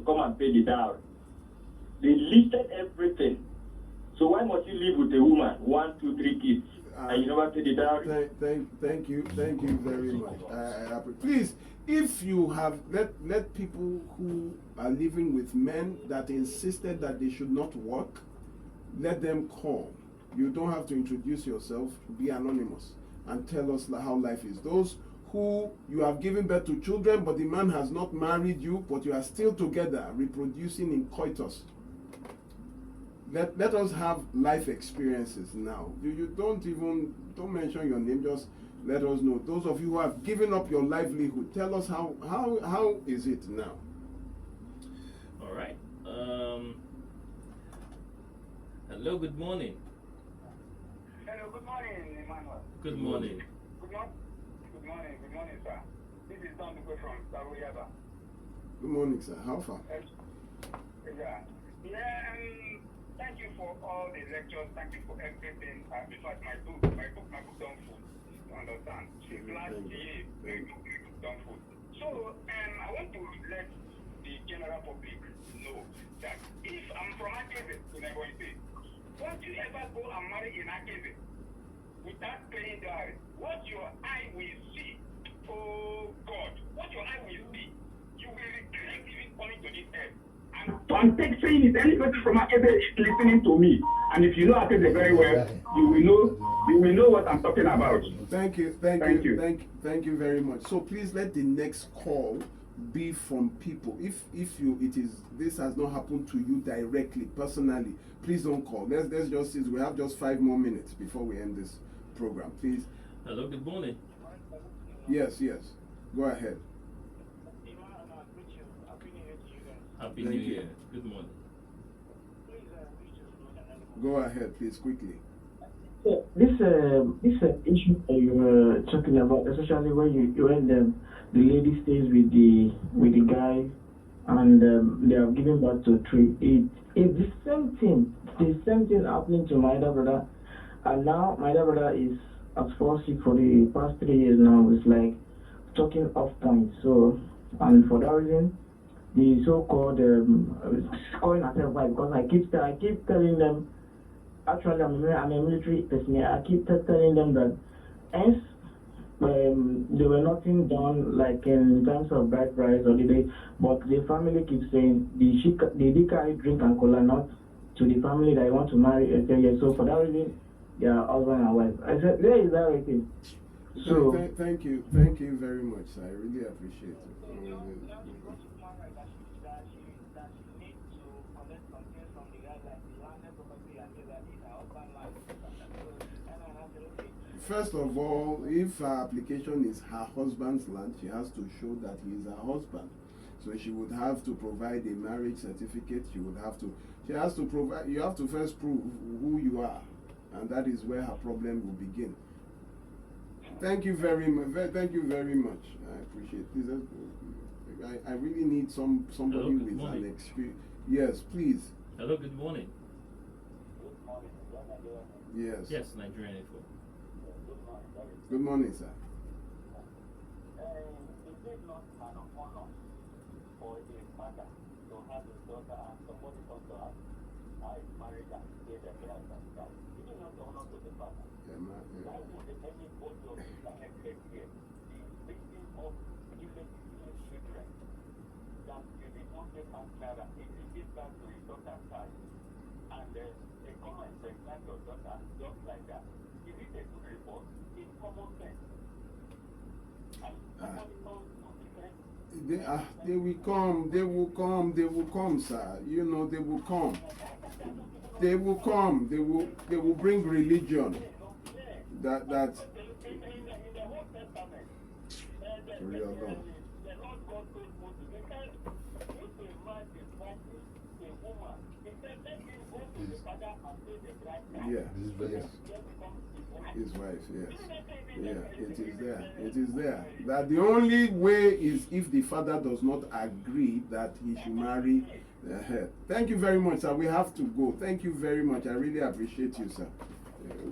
come and pay the dowry. They listed everything. So why must you live with a woman, 1, 2, 3 kids, and you never pay the dowry? Thank you very much. Please, if you have let people who are living with men that insisted that they should not work, let them call. You don't have to introduce yourself. Be anonymous and tell us how life is. Those who you have given birth to children, but the man has not married you, but you are still together, reproducing in coitus. Let us have life experiences now. You don't mention your name, just let us know. Those of you who have given up your livelihood, tell us how is it now? All right. Hello, good morning. Hello, good morning, Emmanuel. Good morning. Good morning, sir. This is Don Duque from Saroyaba. Good morning, sir. How far? Thank you for all the lectures. Thank you for everything. In fact, my book done food. You understand? Since last year, my book done food. So, I want to let the general public know that if I'm from Akebe in Ebonyi State, Won't you ever go and marry in Akebe without paying dowry? What your eye will see, oh God, what your eye will see, you will regret even coming to this earth. I'm saying it, any person from Akebe listening to me, and if you know Akebe very well, you will know what I'm talking about. Thank you very much. So please let the next call be from people. If this has not happened to you directly, personally, please don't call. Let's just see. We have just 5 more minutes before we end this program. Please. Hello, good morning. Yes. Go ahead. Happy New Year. Good morning. Go ahead, please, quickly. This issue that you were talking about, especially when the lady stays with the guy and they are giving birth to 3, it's the same thing happening to my elder brother. And now my elder brother is at fall sick for the past 3 years now. It's like talking off point. So, and for that reason, the so-called calling herself wife, because I keep telling them. Actually, I'm a military person. I keep telling them that hence there were nothing done like in terms of bride price or but the family keeps saying they did carry drink and cola not to the family that I want to marry. So for that reason, they are husband and wife. I said, there is that thing. So thank you very much. I really appreciate it. First of all, if her application is her husband's land, she has to show that he is her husband. So she would have to provide a marriage certificate. You have to first prove who you are, and that is where her problem will begin. Thank you very much. I appreciate this. I really need somebody Hello, with morning. an experience. Yes, please. Hello, good morning. Yes, Nigerian info. Good morning, sir. Is it not an honor for a mother to have a daughter and somebody comes to us, I married and say that they are that guy? Is it not the honor to the father? Why would anybody of the connected here be victim of illegitimate children that you did not take as Clara? If you give back to his daughter's side and they come and pregnant your daughter just like that, is it a good report? It's common sense. They will come, sir. You know, they will come. They will bring religion. That real long. Yeah, his wife, yes. Yeah, it is there. That the only way is if the father does not agree that he should marry her. Thank you very much, sir. We have to go. Thank you very much. I really appreciate you, sir.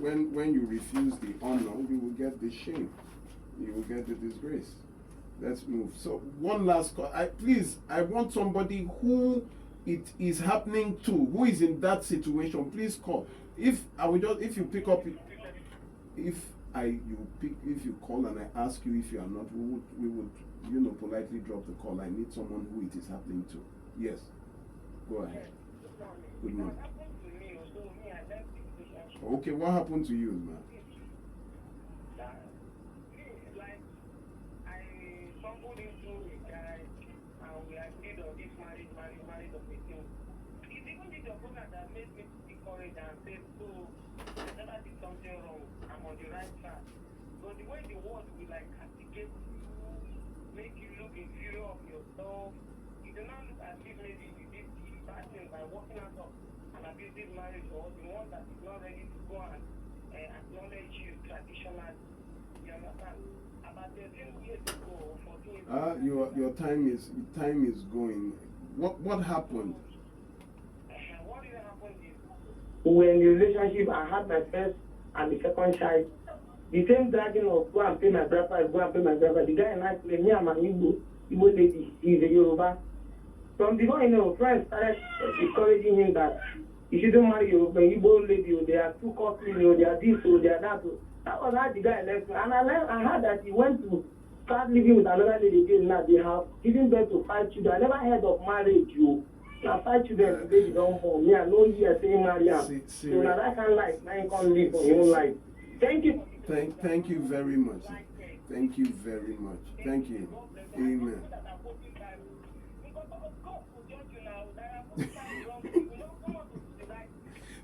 When you refuse the honor, you will get the shame. You will get the disgrace. Let's move. So one last call. I want somebody who it is happening to, who is in that situation. Please call. If you pick up, if you call and I ask you if you are not, we would politely drop the call. I need someone who it is happening to. Yes. Go ahead. Good morning. Okay, what happened to you, man? Like, I stumbled into a guy and we agreed on this marriage of the thing. It's even the program that made me be courage and say, so I never did something wrong. I'm on the right track. But the way the world will like castigate you, make you look inferior of yourself, you do not look as if maybe you did the bad thing by walking out of an abusive marriage or the one that is not ready to go and acknowledge you traditionally. You understand? About 13 years ago, 14 years ago. Your time is going. What happened? What did happen is When in the relationship, I had my first and the second child. The same dragging of go and pay my brother, The guy and I say, me and my Igbo lady, he's a Yoruba. From the beginning, friends started encouraging him that you shouldn't marry you, but you both lady, you, they are too costly, you, they are this, you, they are that. That was how the guy left me. And I heard that he went to start living with another lady again. Now they have given birth to 5 children. I never heard of marriage, you. Now 5 children today, you don't born. Me, I know you are saying marry. So now that kind of life, now you can't live for your own life. Thank you. Thank you very much. Thank you very much. Thank you. Amen.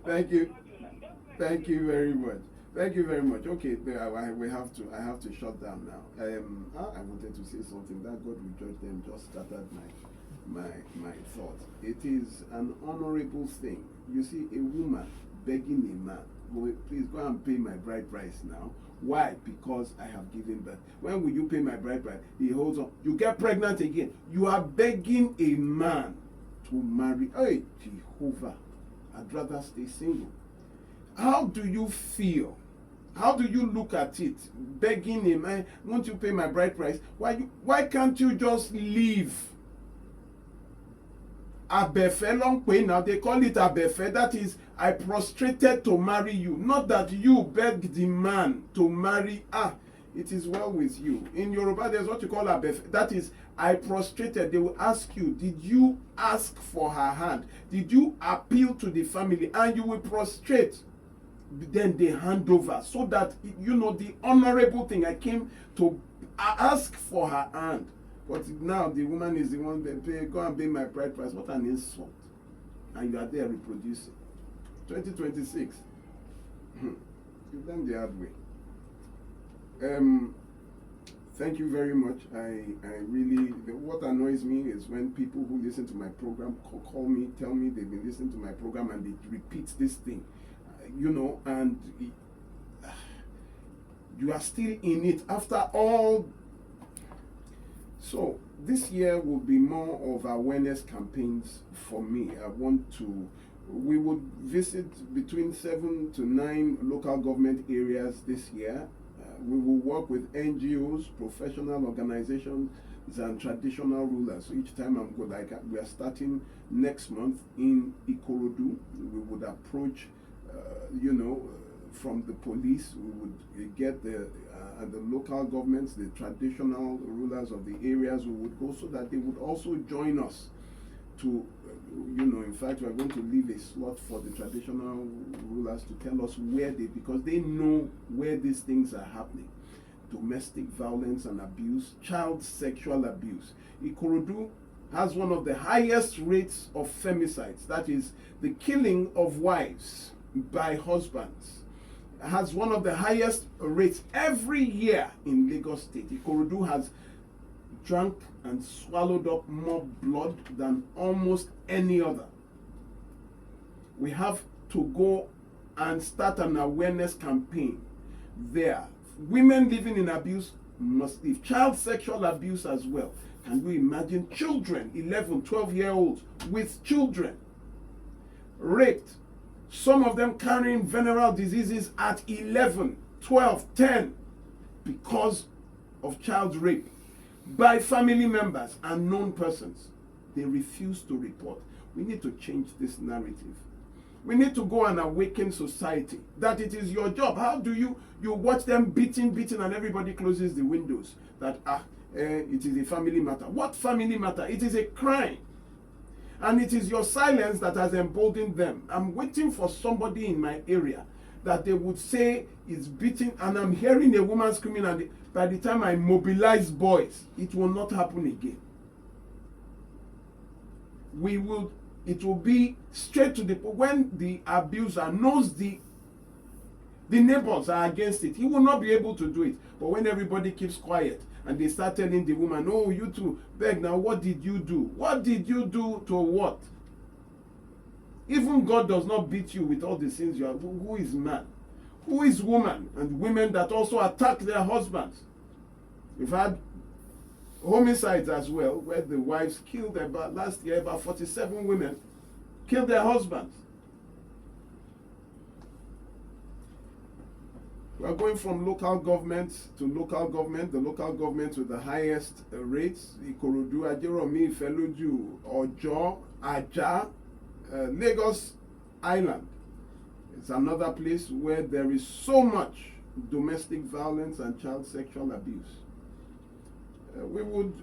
Thank you. Thank you very much. Thank you very much. Okay, I have to shut down now. I wanted to say something. That God will judge them just started my thought. It is an honorable thing. You see, a woman begging a man, please go and pay my bride price now. Why? Because I have given birth. When will you pay my bride price? He holds on. You get pregnant again. You are begging a man to marry. Hey, Jehovah, I'd rather stay single. How do you feel? How do you look at it? Begging a man, won't you pay my bride price? Why can't you just leave? Abefe long pay now, they call it abefe. That is, I prostrated to marry you. Not that you begged the man to marry. It is well with you. In Yoruba, there's what you call abefe. That is, I prostrated. They will ask you, did you ask for her hand? Did you appeal to the family? And you will prostrate. Then they hand over. So that, the honorable thing, I came to ask for her hand. But now the woman is the one that pay, go and pay my bride price. What an insult. And you are there reproducing. 2026. You've done the hard way. Thank you very much. I really, what annoys me is when people who listen to my program call me, tell me they've been listening to my program and they repeat this thing. And you are still in it after all. So this year will be more of awareness campaigns for me. We would visit between 7 to 9 local government areas this year. We will work with NGOs, professional organizations, and traditional rulers. So each time I'm good, we are starting next month in Ikorodu. We would approach, from the police. We would get the local governments, the traditional rulers of the areas. We would go so that they would also join us to, in fact, we are going to leave a slot for the traditional rulers to tell us because they know where these things are happening. Domestic violence and abuse, child sexual abuse. Ikorodu has one of the highest rates of femicides, that is, the killing of wives by husbands. Has one of the highest rates every year in Lagos State. Ikorodu has drank and swallowed up more blood than almost any other. We have to go and start an awareness campaign there. Women living in abuse must leave. Child sexual abuse as well. Can you imagine children, 11, 12-year-olds with children, raped, some of them carrying venereal diseases at 11, 12, 10 because of child rape by family members and known persons. They refuse to report. We need to change this narrative. We need to go and awaken society that it is your job. How do you watch them beating and everybody closes the windows that it is a family matter. What family matter? It is a crime. And it is your silence that has emboldened them. I'm waiting for somebody in my area that they would say it's beating, and I'm hearing a woman screaming, and by the time I mobilize boys, it will not happen again. It will be straight to the point. When the abuser knows the neighbors are against it, he will not be able to do it. But when everybody keeps quiet and they start telling the woman, oh, you two, beg now, what did you do? What did you do to what? Even God does not beat you with all the sins you have. Who is man? Who is woman? And women that also attack their husbands. We've had homicides as well, where the wives killed last year about 47 women killed their husbands. We are going from local government to local government, the local government with the highest rates, Ikorodu, Ajeromi, Ifeloju, Ojo, Aja, Lagos Island. It's another place where there is so much domestic violence and child sexual abuse. We would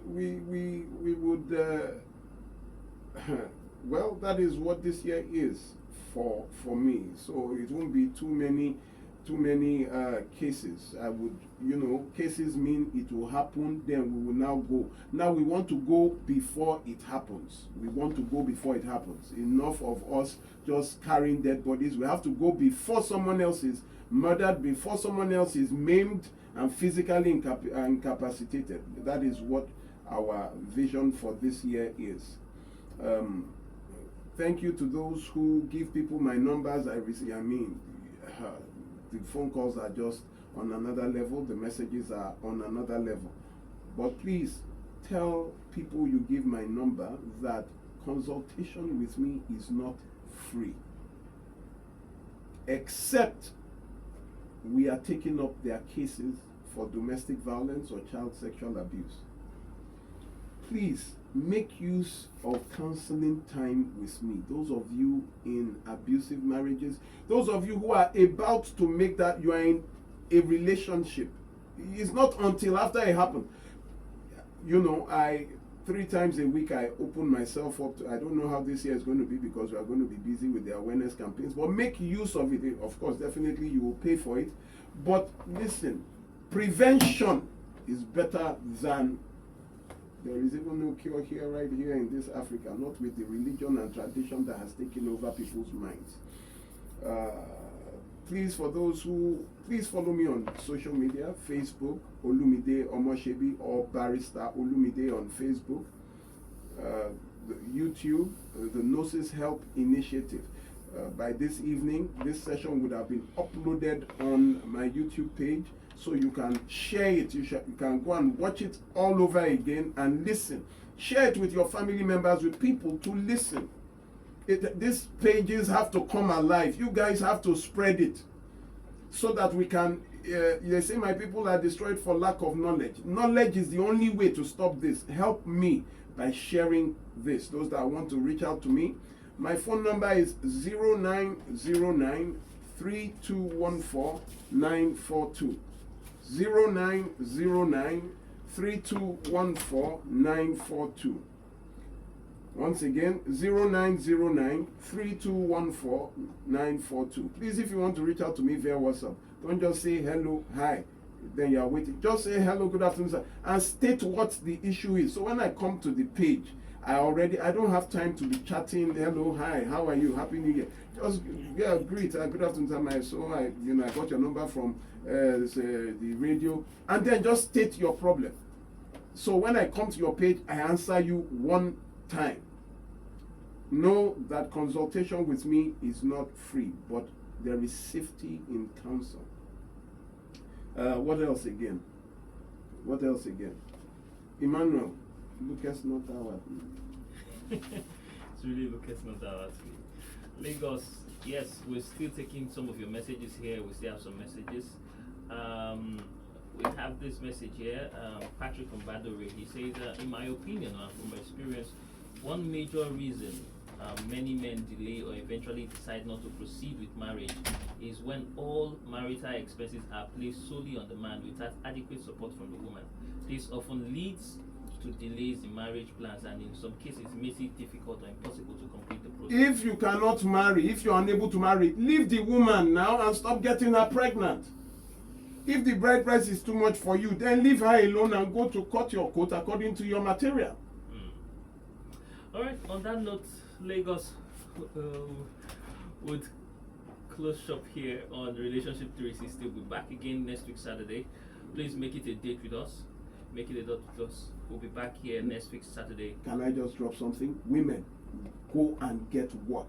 well, that is what this year is for me. So it won't be too many cases. I would, cases mean it will happen, then we will now go. Now we want to go before it happens. We want to go before it happens. Enough of us just carrying dead bodies. We have to go before someone else is murdered, before someone else is maimed and physically incapacitated. That is what our vision for this year is. Thank you to those who give people my numbers. The phone calls are just on another level. The messages are on another level. But please tell people you give my number that consultation with me is not free, except we are taking up their cases for domestic violence or child sexual abuse. Please make use of counseling time with me. Those of you in abusive marriages, those of you who are about to make that, you are in a relationship. It's not until after it happened. 3 times a week I open myself up to, I don't know how this year is going to be because we are going to be busy with the awareness campaigns, but make use of it. Of course, definitely you will pay for it. But listen, prevention is better than, there is even no cure here, right here in this Africa, not with the religion and tradition that has taken over people's minds. Please follow me on social media, Facebook, Olumide Omoshebi or Barrister Olumide on Facebook, YouTube, the Gnosis Help Initiative. By this evening, this session would have been uploaded on my YouTube page, so you can share it. You can go and watch it all over again and listen. Share it with your family members, with people to listen. These pages have to come alive. You guys have to spread it so that we can, they say my people are destroyed for lack of knowledge. Knowledge is the only way to stop this. Help me by sharing this. Those that want to reach out to me, my phone number is 0909 3214 942. 0909 3214 942. Once again, 0909 3214 942. Please, if you want to reach out to me via WhatsApp, don't just say hello, hi, then you are waiting. Just say hello, good afternoon, sir, and state what the issue is. So when I come to the page, I don't have time to be chatting, hello, hi, how are you, happy new year. Just, greet, good afternoon, sir, so I got your number from the radio, and then just state your problem. So when I come to your page, I answer you one time. Know that consultation with me is not free, but there is safety in counsel. What else again? Emmanuel, Lucas not our. It's really Lucas not our. Lagos, yes, we're still taking some of your messages here. We still have some messages. We have this message here. Patrick from Badore, he says, in my opinion and from experience, one major reason many men delay or eventually decide not to proceed with marriage is when all marital expenses are placed solely on the man without adequate support from the woman. This often leads to delays in marriage plans and in some cases makes it difficult or impossible to complete the process. If you cannot marry, if you are unable to marry, leave the woman now and stop getting her pregnant. If the bride price is too much for you, then leave her alone and go to cut your coat according to your material. All right, on that note, Lagos would close shop here on Relationship 360. We'll be back again next week, Saturday. Please make it a date with us. Make it a date with us. We'll be back here next week, Saturday. Can I just drop something? Women, go and get work.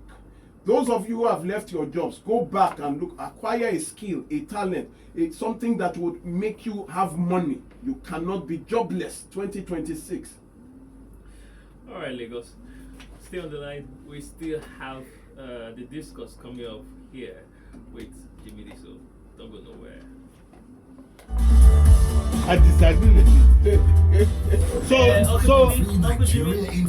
Those of you who have left your jobs, go back and look, acquire a skill, a talent, something that would make you have money. You cannot be jobless 2026. All right, Lagos. Stay on the line. We still have the discourse coming up here with Jimmy D. So don't go nowhere. I disagree with you. Free Nigeria in